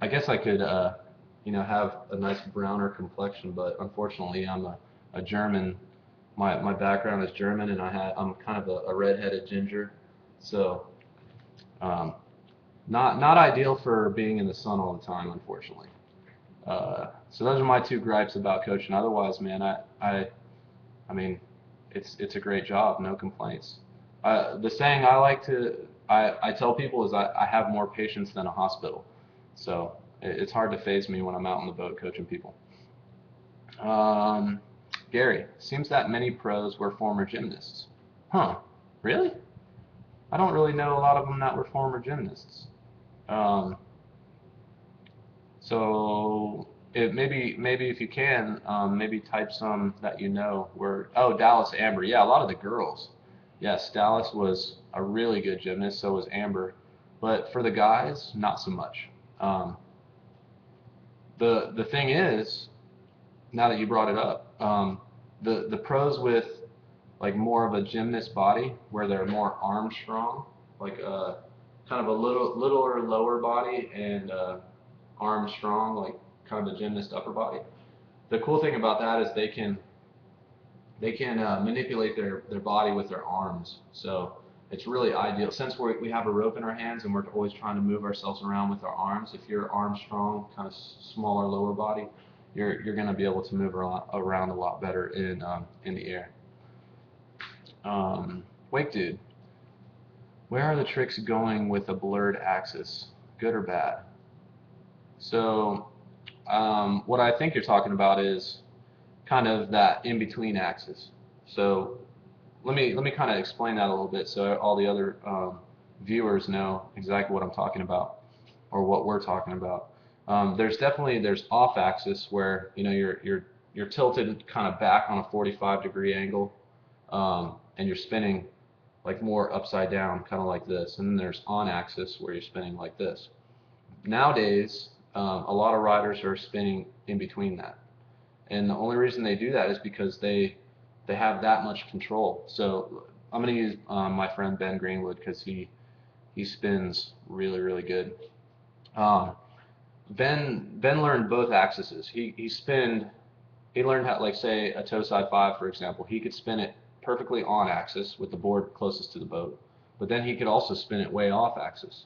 I guess I could, have a nice browner complexion, but unfortunately, I'm a German. My background is German, and I'm kind of a redheaded ginger, so not ideal for being in the sun all the time, unfortunately. So those are my two gripes about coaching. Otherwise, man, I mean, it's a great job, no complaints. The saying I tell people is I have more patience than a hospital. So it's hard to faze me when I'm out on the boat coaching people. Gary, seems that many pros were former gymnasts. Huh, really? I don't really know a lot of them that were former gymnasts. So maybe if you can, maybe type some that you know were, oh, Dallas Amber. Yeah, a lot of the girls. Yes, Dallas was a really good gymnast, so was Amber. But for the guys, not so much. Um, the thing is, now that you brought it up, the pros with like more of a gymnast body, where they're more arm strong, like kind of a littler lower body and arm strong, like kind of a gymnast upper body. The cool thing about that is they can manipulate their body with their arms. So it's really ideal. Since we have a rope in our hands and we're always trying to move ourselves around with our arms, if you're arm strong, kind of smaller lower body, you're going to be able to move around a lot better in the air. Wake dude, where are the tricks going with a blurred axis? Good or bad? So what I think you're talking about is kind of that in between axis. So let me kind of explain that a little bit so all the other viewers know exactly what I'm talking about or what we're talking about. There's off axis where you're tilted kind of back on a 45-degree angle, and you're spinning like more upside down, kind of like this. And then there's on axis where you're spinning like this. Nowadays, a lot of riders are spinning in between that. And the only reason they do that is because they have that much control. So I'm going to use my friend Ben Greenwood because he spins really good. Um, Ben learned both axes. He learned how, like say a toe side 5 for example. He could spin it perfectly on axis with the board closest to the boat, but then he could also spin it way off axis.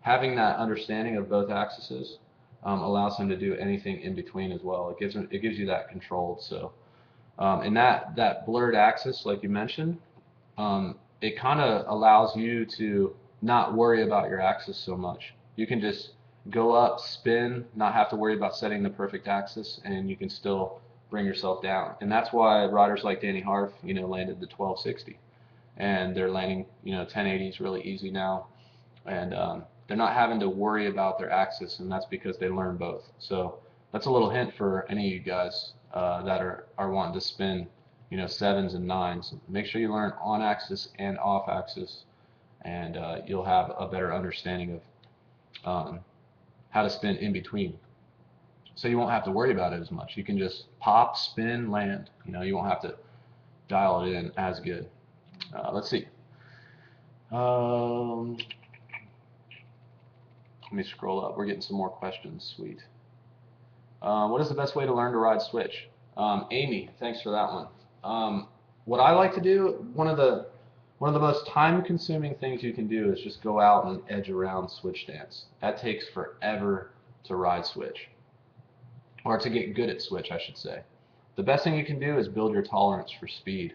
Having that understanding of both axes allows him to do anything in between as well. It gives you that control. So and that blurred axis, like you mentioned, it kind of allows you to not worry about your axis so much. You can just go up, spin, not have to worry about setting the perfect axis, and you can still bring yourself down. And that's why riders like Danny Harf, landed the 1260, and they're landing, 1080s really easy now, and they're not having to worry about their axis, and that's because they learn both. So that's a little hint for any of you guys that are wanting to spin, sevens and nines. Make sure you learn on axis and off axis, and you'll have a better understanding of how to spin in between. So you won't have to worry about it as much. You can just pop, spin, land. You won't have to dial it in as good. Let's see. Let me scroll up. We're getting some more questions. Sweet. What is the best way to learn to ride switch? Amy, thanks for that one. What I like to do, one of the most time-consuming things you can do is just go out and edge around switch stance. That takes forever to ride switch, or to get good at switch, I should say. The best thing you can do is build your tolerance for speed.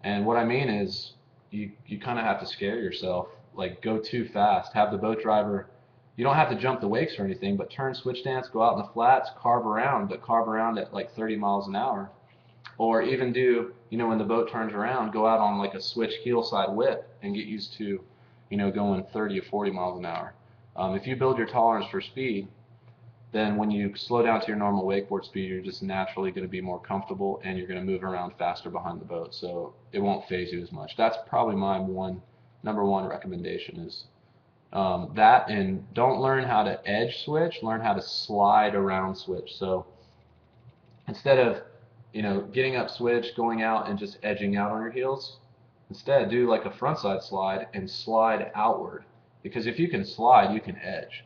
And what I mean is, you kind of have to scare yourself, like go too fast, have the boat driver. You don't have to jump the wakes or anything, but turn switch stance, go out in the flats, carve around, but carve around at like 30 miles an hour. Or even do, when the boat turns around, go out on like a switch heel side whip and get used to, going 30 or 40 miles an hour. If you build your tolerance for speed, then when you slow down to your normal wakeboard speed, you're just naturally going to be more comfortable and you're going to move around faster behind the boat. So it won't phase you as much. That's probably my number one recommendation is that, and don't learn how to edge switch, learn how to slide around switch. So instead of getting up switch, going out and just edging out on your heels, instead do like a frontside slide and slide outward, because if you can slide, you can edge.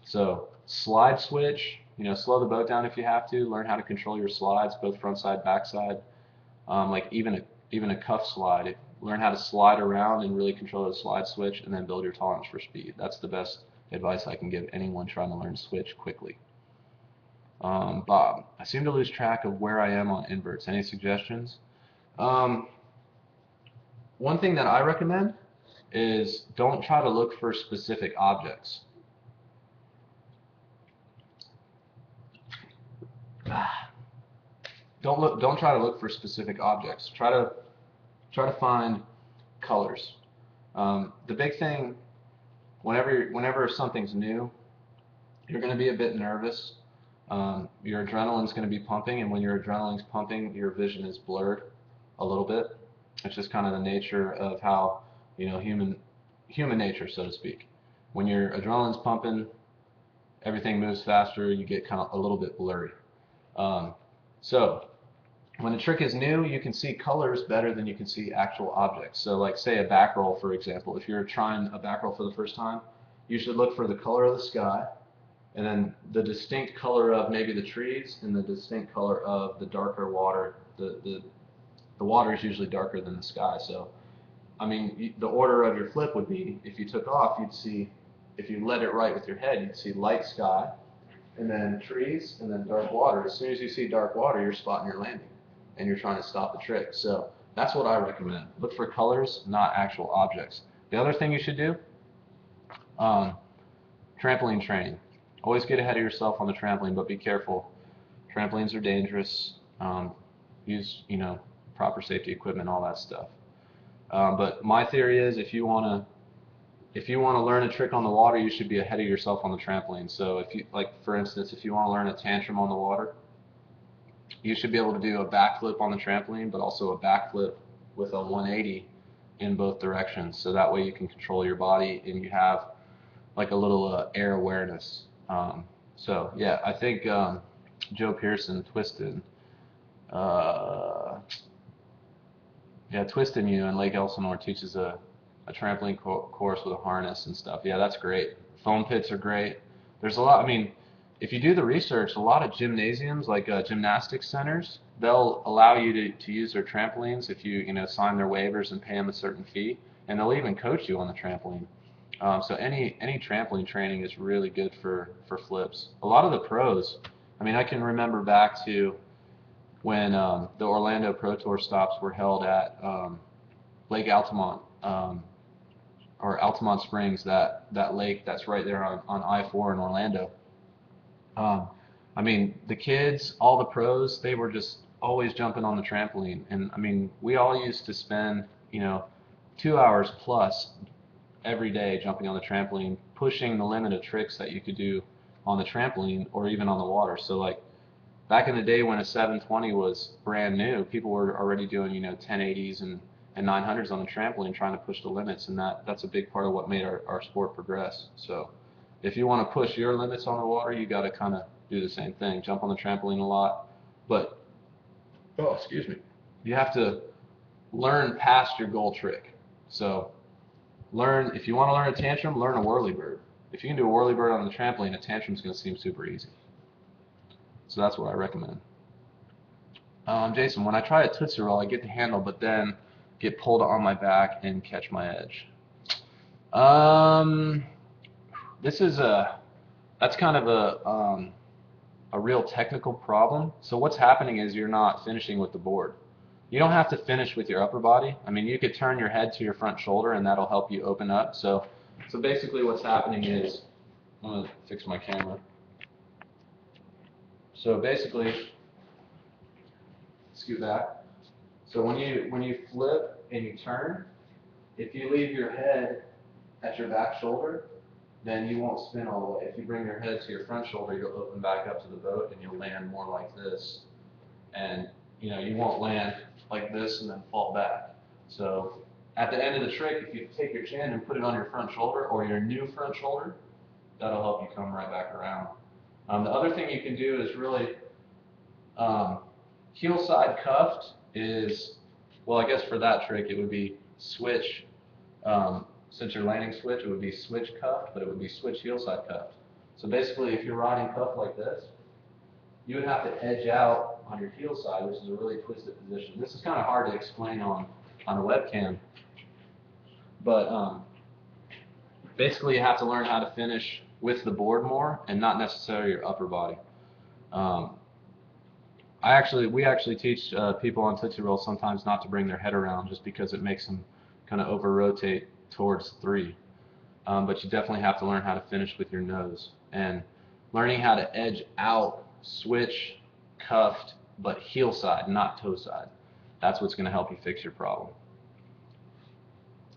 So slide switch, slow the boat down if you have to, learn how to control your slides, both frontside, backside, like even a cuff slide. Learn how to slide around and really control the slide switch, and then build your tolerance for speed. That's the best advice I can give anyone trying to learn switch quickly. Bob, I seem to lose track of where I am on inverts. Any suggestions? One thing that I recommend is don't try to look for specific objects. Don't try to look for specific objects. Try to find colors. The big thing, whenever something's new, you're going to be a bit nervous. Your adrenaline's going to be pumping, and when your adrenaline's pumping, your vision is blurred a little bit. It's just kind of the nature of how, human nature, so to speak. When your adrenaline's pumping, everything moves faster, you get kind of a little bit blurry. Um, so when a trick is new, you can see colors better than you can see actual objects. So like say a back roll, for example, if you're trying a back roll for the first time, you should look for the color of the sky, and then the distinct color of maybe the trees, and the distinct color of the darker water. The water is usually darker than the sky. So I mean, the order of your flip would be, if you took off, you'd see, if you let it right with your head, you'd see light sky, and then trees, and then dark water. As soon as you see dark water, you're spotting your landing, and you're trying to stop the trick. So that's what I recommend. Look for colors, not actual objects. The other thing you should do, um, trampoline training. Always get ahead of yourself on the trampoline, but be careful. Trampolines are dangerous. Use, proper safety equipment, all that stuff. But my theory is, if you want to learn a trick on the water, you should be ahead of yourself on the trampoline. So if you, like for instance, if you want to learn a tantrum on the water, you should be able to do a backflip on the trampoline, but also a backflip with a 180 in both directions. So that way you can control your body and you have like a little air awareness. So yeah, I think Joe Pearson twisted. Uh, Yeah, Twisting You in Lake Elsinore teaches a trampoline course with a harness and stuff. Yeah, that's great. Foam pits are great. There's a lot, I mean, if you do the research, a lot of gymnasiums, like gymnastics centers, they'll allow you to use their trampolines if you sign their waivers and pay them a certain fee, and they'll even coach you on the trampoline. So any trampoline training is really good for flips. A lot of the pros, I mean, I can remember back to when the Orlando Pro Tour stops were held at Lake Altamont, or Altamont Springs, that lake that's right there on I-4 in Orlando. Um, I mean, the kids, all the pros, they were just always jumping on the trampoline. And I mean, we all used to spend, 2 hours plus every day jumping on the trampoline, pushing the limit of tricks that you could do on the trampoline or even on the water. So like back in the day when a 720 was brand new, people were already doing 1080s and 900s on the trampoline, trying to push the limits, and that's a big part of what made our sport progress. So if you want to push your limits on the water, you got to kind of do the same thing, jump on the trampoline a lot, but excuse me, you have to learn past your goal trick. So if you want to learn a tantrum, learn a whirly bird. If you can do a whirly bird on the trampoline, a tantrum's going to seem super easy. So that's what I recommend. Jason, when I try a Tootsie Roll, I get the handle, but then get pulled on my back and catch my edge. This is that's kind of a real technical problem. So what's happening is you're not finishing with the board. You don't have to finish with your upper body. I mean, you could turn your head to your front shoulder, and that'll help you open up. So basically what's happening is, I'm going to fix my camera. So basically, scoot back. So when you flip and you turn, if you leave your head at your back shoulder, then you won't spin all the way. If you bring your head to your front shoulder, you'll open back up to the boat and you'll land more like this. And you won't land like this and then fall back. So at the end of the trick, if you take your chin and put it on your front shoulder or your new front shoulder, that'll help you come right back around. The other thing you can do is really heel side cuffed is, well, I guess for that trick it would be switch. Since you're landing switch, it would be switch cuffed, but it would be switch heel side cuffed. So basically, if you're riding cuff like this, you would have to edge out on your heel side, which is a really twisted position. This is kind of hard to explain on a webcam, but basically you have to learn how to finish with the board more and not necessarily your upper body. We actually teach people on Tootsie Roll sometimes not to bring their head around, just because it makes them kind of over-rotate towards 3. But you definitely have to learn how to finish with your nose. And learning how to edge out, switch, cuffed, but heel side, not toe side. That's what's going to help you fix your problem.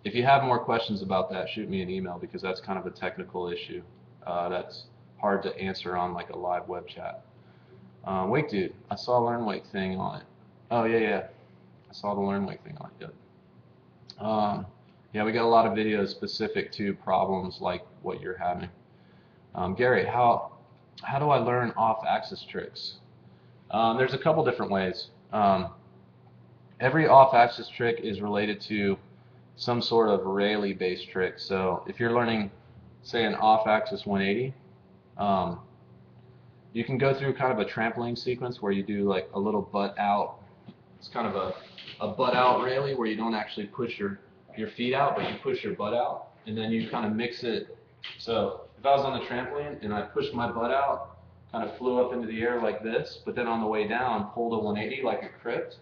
If you have more questions about that, shoot me an email, because that's kind of a technical issue that's hard to answer on like a live web chat. Wake Dude, I saw a Learn Wake thing on it. Oh yeah, yeah, I saw the Learn Wake thing on it. Yep. Yeah, we got a lot of videos specific to problems like what you're having. Gary, how do I learn off-axis tricks? There's a couple different ways. Every off-axis trick is related to some sort of Rayleigh-based trick. So if you're learning, say, an off-axis 180, um, you can go through kind of a trampoline sequence where you do like a little butt out. It's kind of a butt out Rayleigh where you don't actually push your feet out, but you push your butt out, and then you kind of mix it. So if I was on the trampoline and I pushed my butt out, kind of flew up into the air like this, but then on the way down pulled a 180 like a crypt,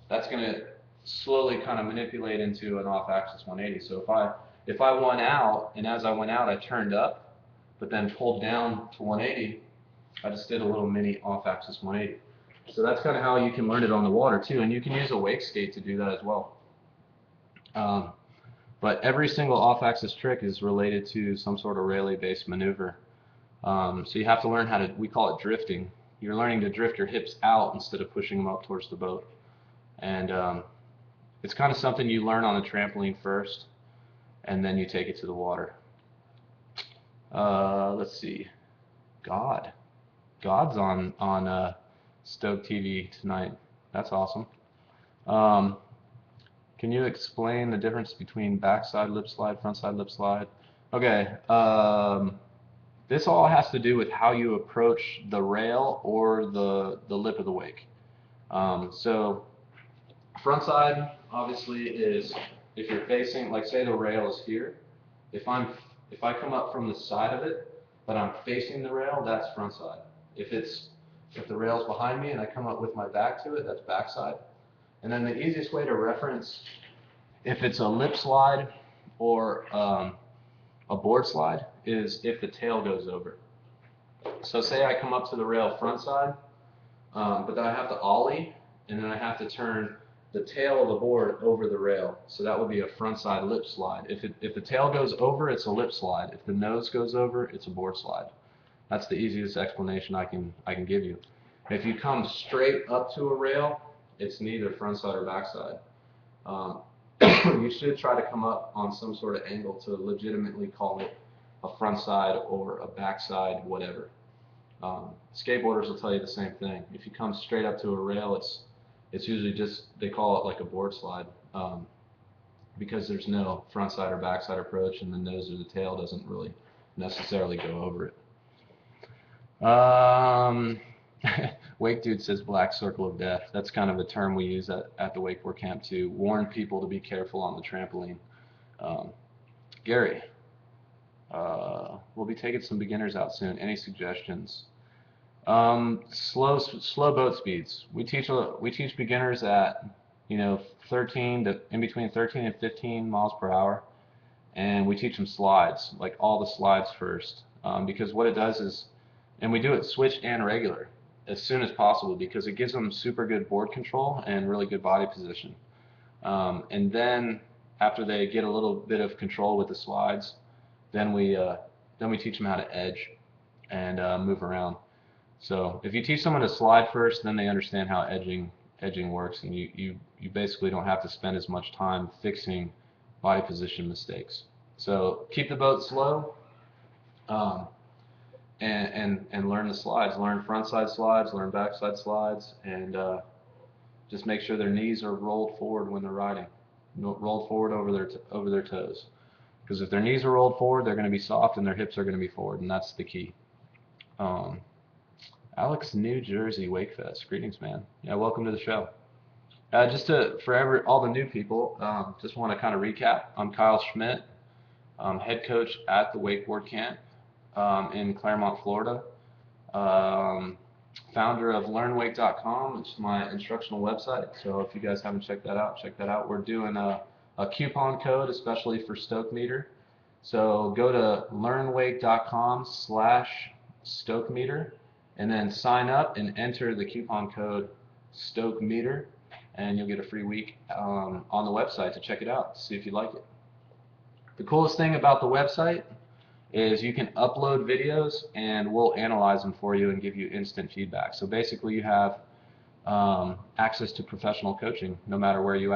that's going to slowly kind of manipulate into an off-axis 180. So if I went out, and as I went out I turned up, but then pulled down to 180, I just did a little mini off-axis 180. So that's kind of how you can learn it on the water too, and you can use a wake skate to do that as well. But every single off-axis trick is related to some sort of Rayleigh-based maneuver. So you have to learn how to, we call it drifting. You're learning to drift your hips out instead of pushing them up towards the boat. And it's kind of something you learn on the trampoline first, and then you take it to the water. Let's see. God's on Stoke TV tonight. That's awesome. Can you explain the difference between backside lip slide, frontside lip slide? Okay. This all has to do with how you approach the rail or the lip of the wake. So frontside obviously is if you're facing, like say the rail is here. If I come up from the side of it, but I'm facing the rail, that's frontside. If the rail's behind me and I come up with my back to it, that's backside. And then the easiest way to reference if it's a lip slide or a board slide is if the tail goes over. So say I come up to the rail front side, but then I have to ollie, and then I have to turn the tail of the board over the rail. So that would be a front side lip slide. If the tail goes over, it's a lip slide. If the nose goes over, it's a board slide. That's the easiest explanation I can give you. If you come straight up to a rail, it's neither front side or back side. You should try to come up on some sort of angle to legitimately call it a front side or a back side, whatever. Skateboarders will tell you the same thing. If you come straight up to a rail, it's usually just, they call it like a board slide, because there's no front side or back side approach, and the nose or the tail doesn't really necessarily go over it. Wake Dude says black circle of death. That's kind of a term we use at the wakeboard camp to warn people to be careful on the trampoline. Gary, we'll be taking some beginners out soon. Any suggestions? Slow boat speeds. We teach beginners at 13 to in between 13 and 15 miles per hour, and we teach them slides, like all the slides first, because what it does is, and we do it switch and regular as soon as possible because it gives them super good board control and really good body position. And then after they get a little bit of control with the slides, then we teach them how to edge and move around. So if you teach someone to slide first, then they understand how edging works, and you basically don't have to spend as much time fixing body position mistakes. So keep the boat slow, and learn the slides. Learn front side slides, learn back side slides, and just make sure their knees are rolled forward when they're riding, rolled forward over their toes. Because if their knees are rolled forward, they're going to be soft and their hips are going to be forward, and that's the key. Alex, New Jersey Wakefest. Greetings, man. Yeah, welcome to the show. Just for all the new people, just want to kind of recap. I'm Kyle Schmidt, head coach at the wakeboard camp in Claremont, Florida. Founder of LearnWake.com, which is my instructional website. So if you guys haven't checked that out, check that out. We're doing a coupon code, especially for Stoke Meter. So go to LearnWake.com/StokeMeter. And then sign up and enter the coupon code StokeMeter, and you'll get a free week on the website to check it out, to see if you like it. The coolest thing about the website is you can upload videos and we'll analyze them for you and give you instant feedback. So basically you have access to professional coaching no matter where you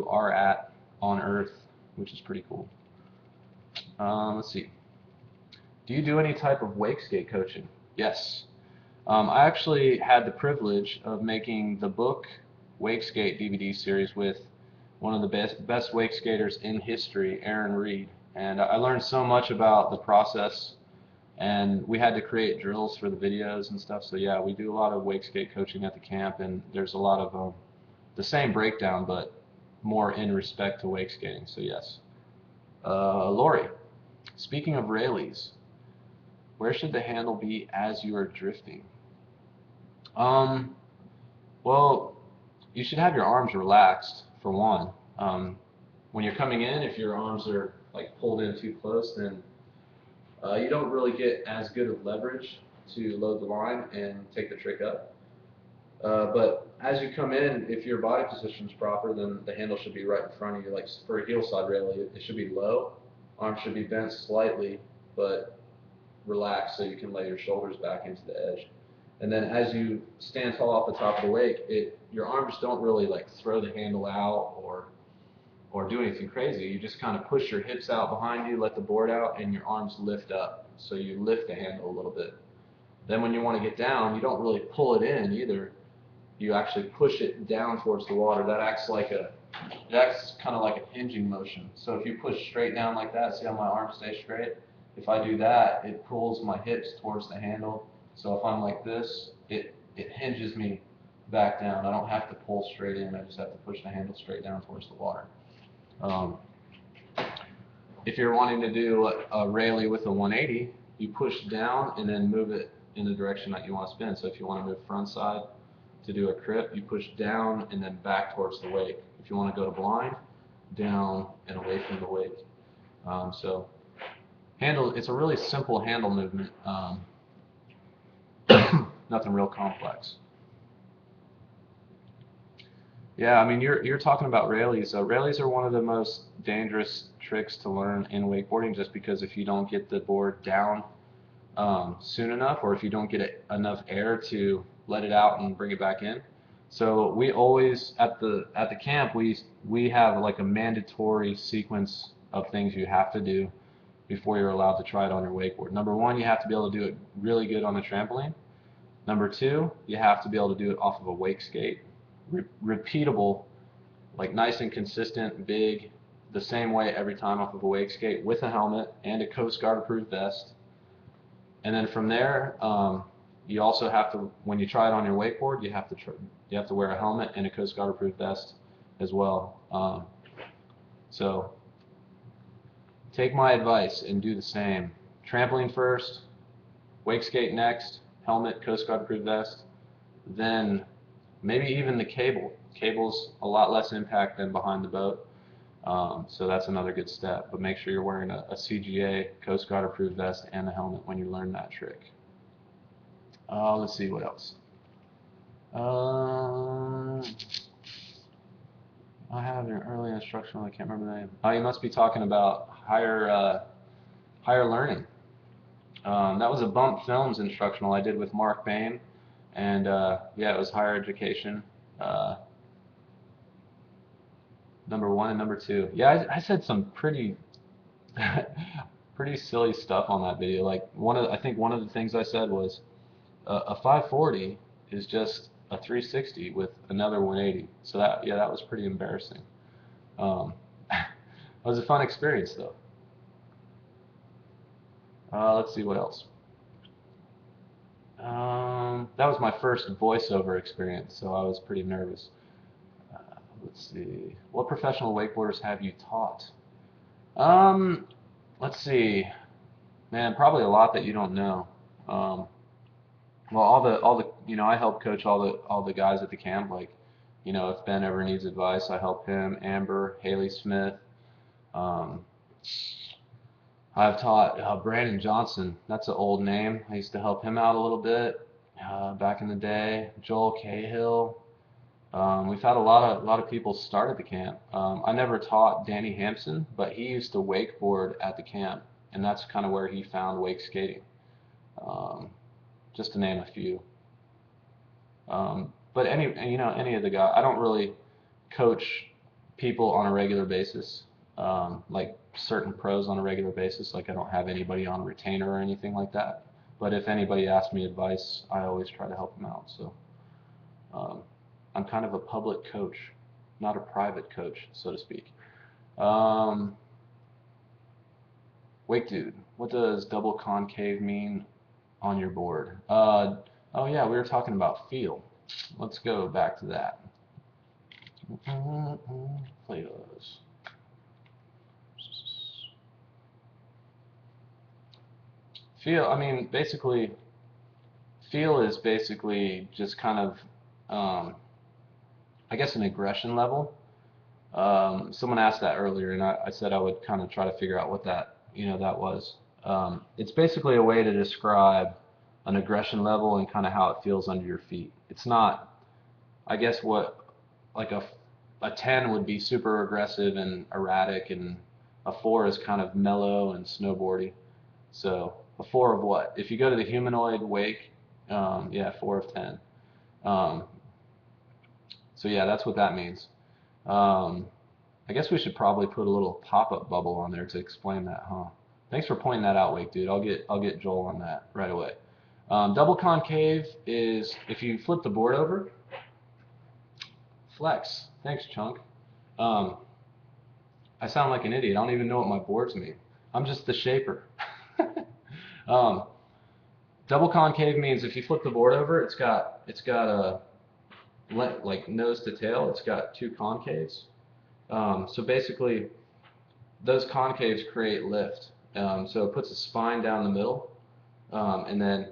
are at on Earth, which is pretty cool. Let's see. Do you do any type of wake skate coaching? Yes. I actually had the privilege of making the book Wake Skate DVD series with one of the best wake skaters in history, Aaron Reed. And I learned so much about the process, and we had to create drills for the videos and stuff. So yeah, we do a lot of wake skate coaching at the camp, and there's a lot of the same breakdown, but more in respect to wake skating. So yes. Lori, speaking of railies, where should the handle be as you are drifting? Well, you should have your arms relaxed for one. When you're coming in, if your arms are like pulled in too close, then you don't really get as good of leverage to load the line and take the trick up. But as you come in, if your body position is proper, then the handle should be right in front of you. Like for a heel side railing, it should be low. Arms should be bent slightly, but relaxed so you can lay your shoulders back into the edge. And then as you stand tall off the top of the wake, your arms don't really like throw the handle out or do anything crazy. You just kind of push your hips out behind you, let the board out, and your arms lift up. So you lift the handle a little bit. Then when you want to get down, you don't really pull it in either. You actually push it down towards the water. That acts kind of like a hinging motion. So if you push straight down like that, see how my arms stay straight? If I do that, it pulls my hips towards the handle. So if I'm like this, it hinges me back down. I don't have to pull straight in. I just have to push the handle straight down towards the water. If you're wanting to do a railie with a 180, you push down and then move it in the direction that you want to spin. So if you want to move front side to do a crip, you push down and then back towards the wake. If you want to go to blind, down and away from the wake. So it's a really simple handle movement. Nothing real complex. Yeah, I mean, you're talking about railies. Railies are one of the most dangerous tricks to learn in wakeboarding, just because if you don't get the board down soon enough, or if you don't get enough air to let it out and bring it back in. So we always at the camp we have like a mandatory sequence of things you have to do before you're allowed to try it on your wakeboard. Number one, you have to be able to do it really good on the trampoline. Number two, you have to be able to do it off of a wake skate. Repeatable, like nice and consistent, big, the same way every time off of a wake skate with a helmet and a Coast Guard approved vest. And then from there, you also have to, when you try it on your wakeboard, you have to wear a helmet and a Coast Guard approved vest as well. So take my advice and do the same. Trampoline first, wake skate next, helmet, Coast Guard approved vest, then maybe even the cable. Cable's a lot less impact than behind the boat, so that's another good step. But make sure you're wearing a CGA, Coast Guard approved vest, and a helmet when you learn that trick. Let's see what else. I have an early instructional. I can't remember the name. Oh, you must be talking about higher learning. That was a Bump Films instructional I did with Mark Bain, and yeah, it was higher education. Number one and number two. Yeah, I said some pretty pretty silly stuff on that video. Like I think one of the things I said was a 540 is just a 360 with another 180. So that was pretty embarrassing. It was a fun experience though. Let's see what else. That was my first voiceover experience, so I was pretty nervous. Let's see. What professional wakeboarders have you taught? Let's see. Man, probably a lot that you don't know. Well, all the I help coach all the guys at the camp. Like, if Ben ever needs advice, I help him. Amber, Haley Smith. I've taught Brandon Johnson. That's an old name. I used to help him out a little bit back in the day. Joel Cahill. We've had a lot of people start at the camp. I never taught Danny Hampson, but he used to wakeboard at the camp, and that's kind of where he found wake skating. Um, just to name a few. But any of the guys, I don't really coach people on a regular basis, like certain pros on a regular basis. Like I don't have anybody on retainer or anything like that. But if anybody asks me advice, I always try to help them out. So um, I'm kind of a public coach, not a private coach, so to speak. Um, Wake dude, what does double concave mean on your board? Oh yeah, we were talking about feel. Let's go back to that. Play those. Feel, I mean, basically, feel is basically just kind of, I guess, an aggression level. Someone asked that earlier, and I said I would kind of try to figure out what that was. It's basically a way to describe an aggression level and kind of how it feels under your feet. It's not, I guess, what like a 10 would be super aggressive and erratic, and a 4 is kind of mellow and snowboardy. So a 4 of what? If you go to the humanoid wake, yeah, 4 of 10. Um, so yeah, that's what that means. Um, I guess we should probably put a little pop-up bubble on there to explain that, huh? Thanks for pointing that out, Wake dude. I'll get Joel on that right away. Double concave is if you flip the board over. Flex. Thanks, Chunk. Um, I sound like an idiot. I don't even know what my boards mean. I'm just the shaper. um, Double concave means if you flip the board over, it's got a like nose to tail. It's got two concaves. So basically, those concaves create lift. So it puts a spine down the middle, and then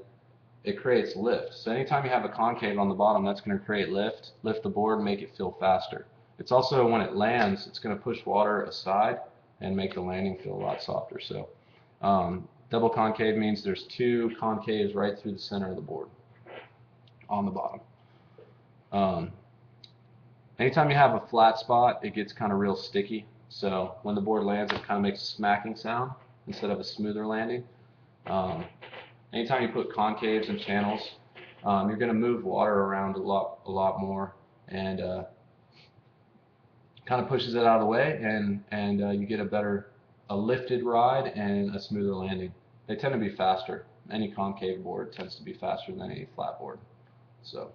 it creates lift. So anytime you have a concave on the bottom, that's going to create lift the board, make it feel faster. It's also, when it lands, it's going to push water aside and make the landing feel a lot softer. So double concave means there's two concaves right through the center of the board on the bottom. Anytime you have a flat spot, it gets kind of real sticky. So when the board lands, it kind of makes a smacking sound instead of a smoother landing. Anytime you put concaves and channels, you're going to move water around a lot more, and kind of pushes it out of the way, and you get a lifted ride and a smoother landing. They tend to be faster. Any concave board tends to be faster than any flat board. So.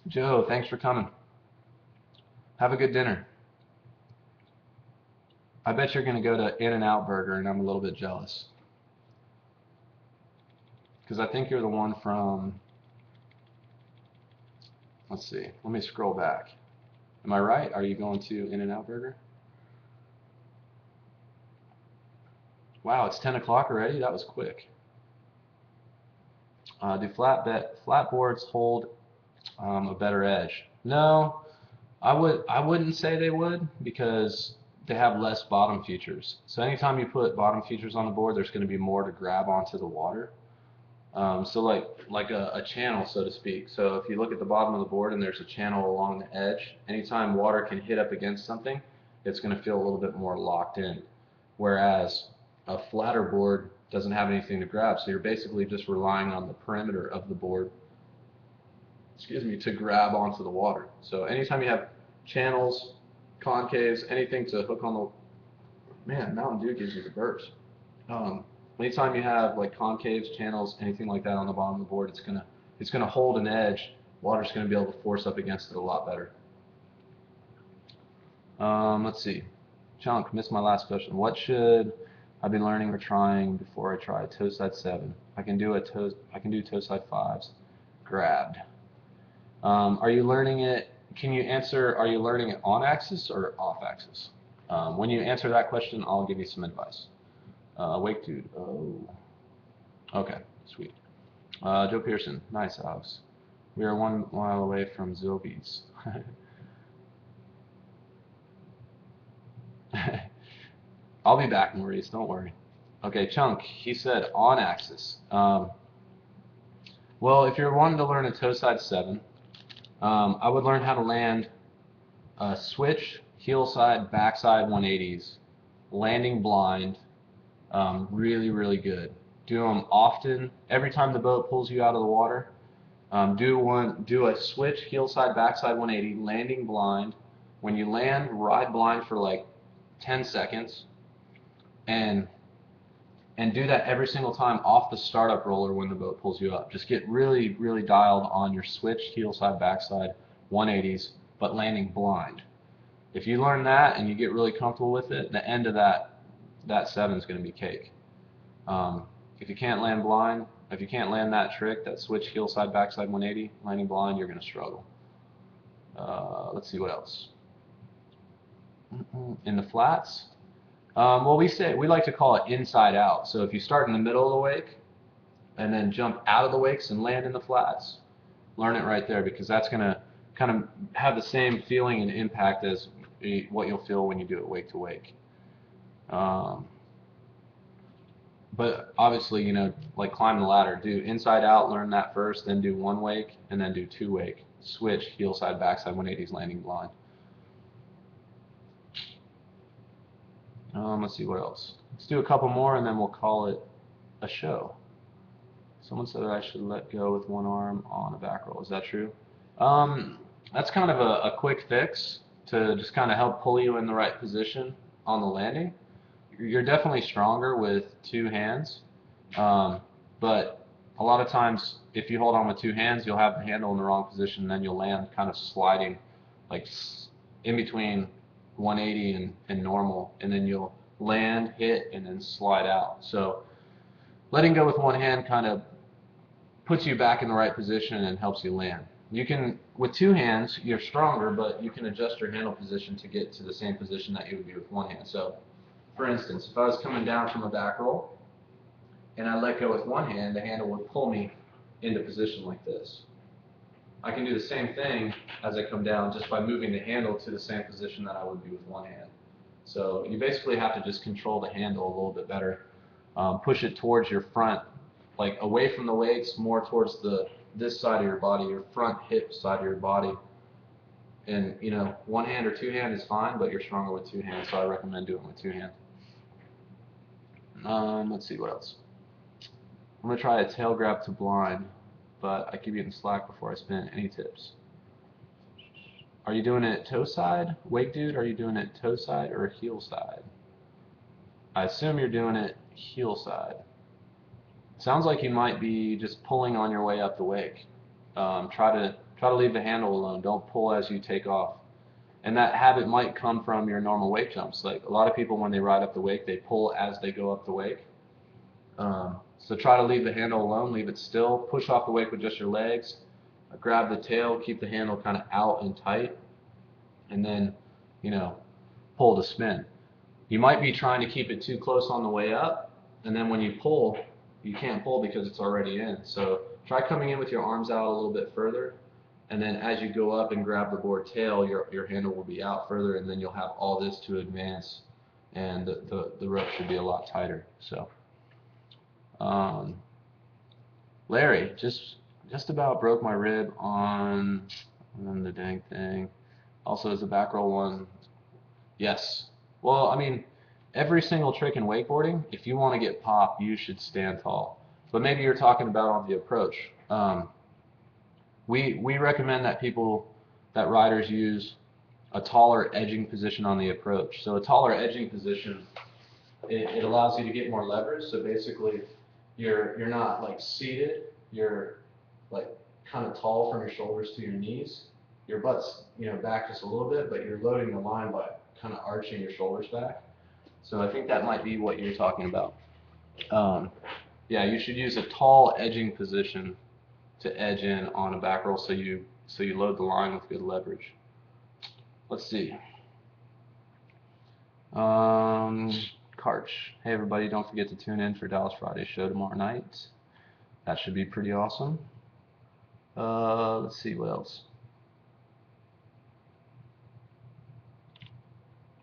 Joe, thanks for coming. Have a good dinner. I bet you're going to go to In-N-Out Burger, and I'm a little bit jealous. Because I think you're the one from, let's see, let me scroll back. Am I right? Are you going to In-N-Out Burger? Wow, it's 10 o'clock already? That was quick. Do flat boards hold a better edge? No, I wouldn't say they would, because they have less bottom features. So anytime you put bottom features on the board, there's going to be more to grab onto the water. So like a channel, so to speak. So if you look at the bottom of the board and there's a channel along the edge, anytime water can hit up against something, it's going to feel a little bit more locked in. Whereas a flatter board doesn't have anything to grab, so you're basically just relying on the perimeter of the board, to grab onto the water. So anytime you have channels, concaves, anything to hook on the, man, Mountain Dew gives you the burps. Anytime you have like concaves, channels, anything like that on the bottom of the board, it's gonna hold an edge. Water's gonna be able to force up against it a lot better. Let's see. Chunk, missed my last question. What should I be learning or trying before I try toe side 7? I can do toe side 5s. Grabbed. Are you learning it? Can you answer? Are you learning it on axis or off axis? When you answer that question, I'll give you some advice. Wake dude. Oh. Okay. Sweet. Joe Pearson. Nice, Alex. We are 1 mile away from Zilby's. I'll be back, Maurice. Don't worry. Okay, Chunk. He said on axis. Well, if you're wanting to learn a toe side 7, I would learn how to land a switch, heel side, backside 180s, landing blind, really, really good. Do them often. Every time the boat pulls you out of the water, do a switch, heel side, backside 180, landing blind. When you land, ride blind for like 10 seconds, and do that every single time off the startup roller when the boat pulls you up. Just get really, really dialed on your switch, heel side, backside 180s, but landing blind. If you learn that and you get really comfortable with it, the end of that 7 is going to be cake. If you can't land blind, if you can't land that trick, that switch, heel side, backside 180, landing blind, you're going to struggle. Let's see what else. In the flats, well, we like to call it inside out. So if you start in the middle of the wake and then jump out of the wakes and land in the flats, learn it right there, because that's going to kind of have the same feeling and impact as what you'll feel when you do it wake to wake. But obviously, you know, like climbing the ladder, do inside out, learn that first, then do 1 wake, and then do 2 wake. Switch, heel side, backside 180s, landing blind. Let's see what else. Let's do a couple more and then we'll call it a show. Someone said that I should let go with 1 arm on a back roll. Is that true? That's kind of a quick fix to just kind of help pull you in the right position on the landing. You're definitely stronger with 2 hands, but a lot of times if you hold on with 2 hands, you'll have the handle in the wrong position, and then you'll land kind of sliding like in between 180 and normal, and then you'll land, hit, and then slide out. So letting go with 1 hand kind of puts you back in the right position and helps you land. You can, with 2 hands, you're stronger, but you can adjust your handle position to get to the same position that you would be with 1 hand. So, for instance, if I was coming down from a back roll and I let go with 1 hand, the handle would pull me into position like this. I can do the same thing as I come down just by moving the handle to the same position that I would be with 1 hand. So you basically have to just control the handle a little bit better. Push it towards your front, like away from the weights, more towards this side of your body, your front hip side of your body. And you know, 1 hand or 2 hand is fine, but you're stronger with 2 hands, so I recommend doing it with 2 hands. Let's see what else. I'm gonna try a tail grab to blind, but I keep getting slack before I spin. Any tips? Are you doing it toe side, wake dude? Are you doing it toe side or heel side? I assume you're doing it heel side. Sounds like you might be just pulling on your way up the wake. Try to leave the handle alone. Don't pull as you take off. And that habit might come from your normal wake jumps. Like a lot of people, when they ride up the wake, they pull as they go up the wake. So try to leave the handle alone, leave it still, push off the wake with just your legs, grab the tail, keep the handle kind of out and tight, and then, you know, pull to spin. You might be trying to keep it too close on the way up, and then when you pull, you can't pull because it's already in. So try coming in with your arms out a little bit further, and then as you go up and grab the board tail, your handle will be out further, and then you'll have all this to advance, and the rope should be a lot tighter. So. Larry, just about broke my rib on the dang thing. Also, is the back roll one? Yes. Well, I mean, every single trick in wakeboarding, if you want to get pop, you should stand tall. But maybe you're talking about on the approach. We recommend that riders use a taller edging position on the approach. So a taller edging position, it allows you to get more leverage. So basically, you're not like seated, you're like kind of tall from your shoulders to your knees. Your butt's, you know, back just a little bit, but you're loading the line by kind of arching your shoulders back. So I think that might be what you're talking about. Yeah, you should use a tall edging position to edge in on a back roll, so you load the line with good leverage. Let's see. Karch. Hey everybody, don't forget to tune in for Dallas Friday's show tomorrow night. That should be pretty awesome. Let's see what else.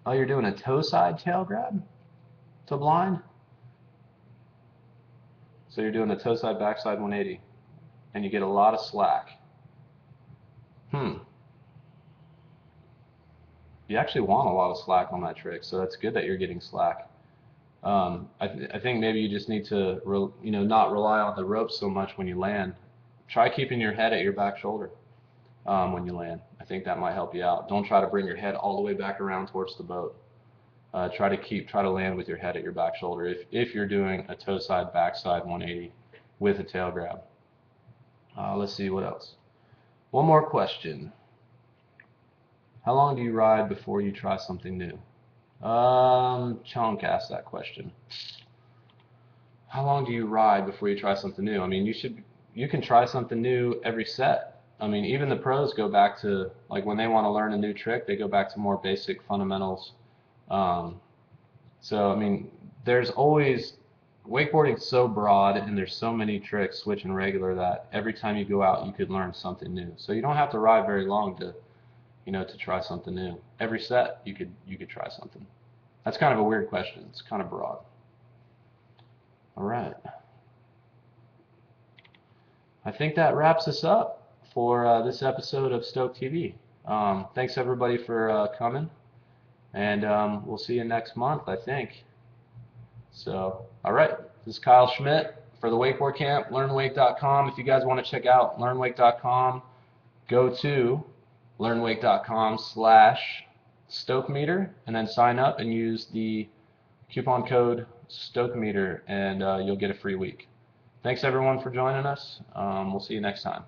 Oh, you're doing a toe side tail grab to blind? So you're doing a toe side backside 180. and you get a lot of slack. You actually want a lot of slack on that trick, so that's good that you're getting slack. I think maybe you just need to not rely on the rope so much when you land. Try keeping your head at your back shoulder when you land. I think that might help you out. Don't try to bring your head all the way back around towards the boat. Try to land with your head at your back shoulder if you're doing a toe side backside 180 with a tail grab. Let's see what else. One more question. How long do you ride before you try something new? Chunk asked that question. How long do you ride before you try something new? I mean, you can try something new every set. I mean, even the pros go back to, like, when they want to learn a new trick, they go back to more basic fundamentals. So I mean, there's always, wakeboarding's so broad and there's so many tricks, switch and regular, that every time you go out you could learn something new. So you don't have to ride very long to try something new. Every set you could try something. That's kind of a weird question. It's kind of broad. All right. I think that wraps us up for this episode of Stoke TV. Thanks everybody for coming, and we'll see you next month, I think. So, all right, this is Kyle Schmidt for the Wakeboard Camp, learnwake.com. If you guys want to check out learnwake.com, go to learnwake.com/stokemeter and then sign up and use the coupon code StokeMeter, and you'll get a free week. Thanks everyone for joining us. We'll see you next time.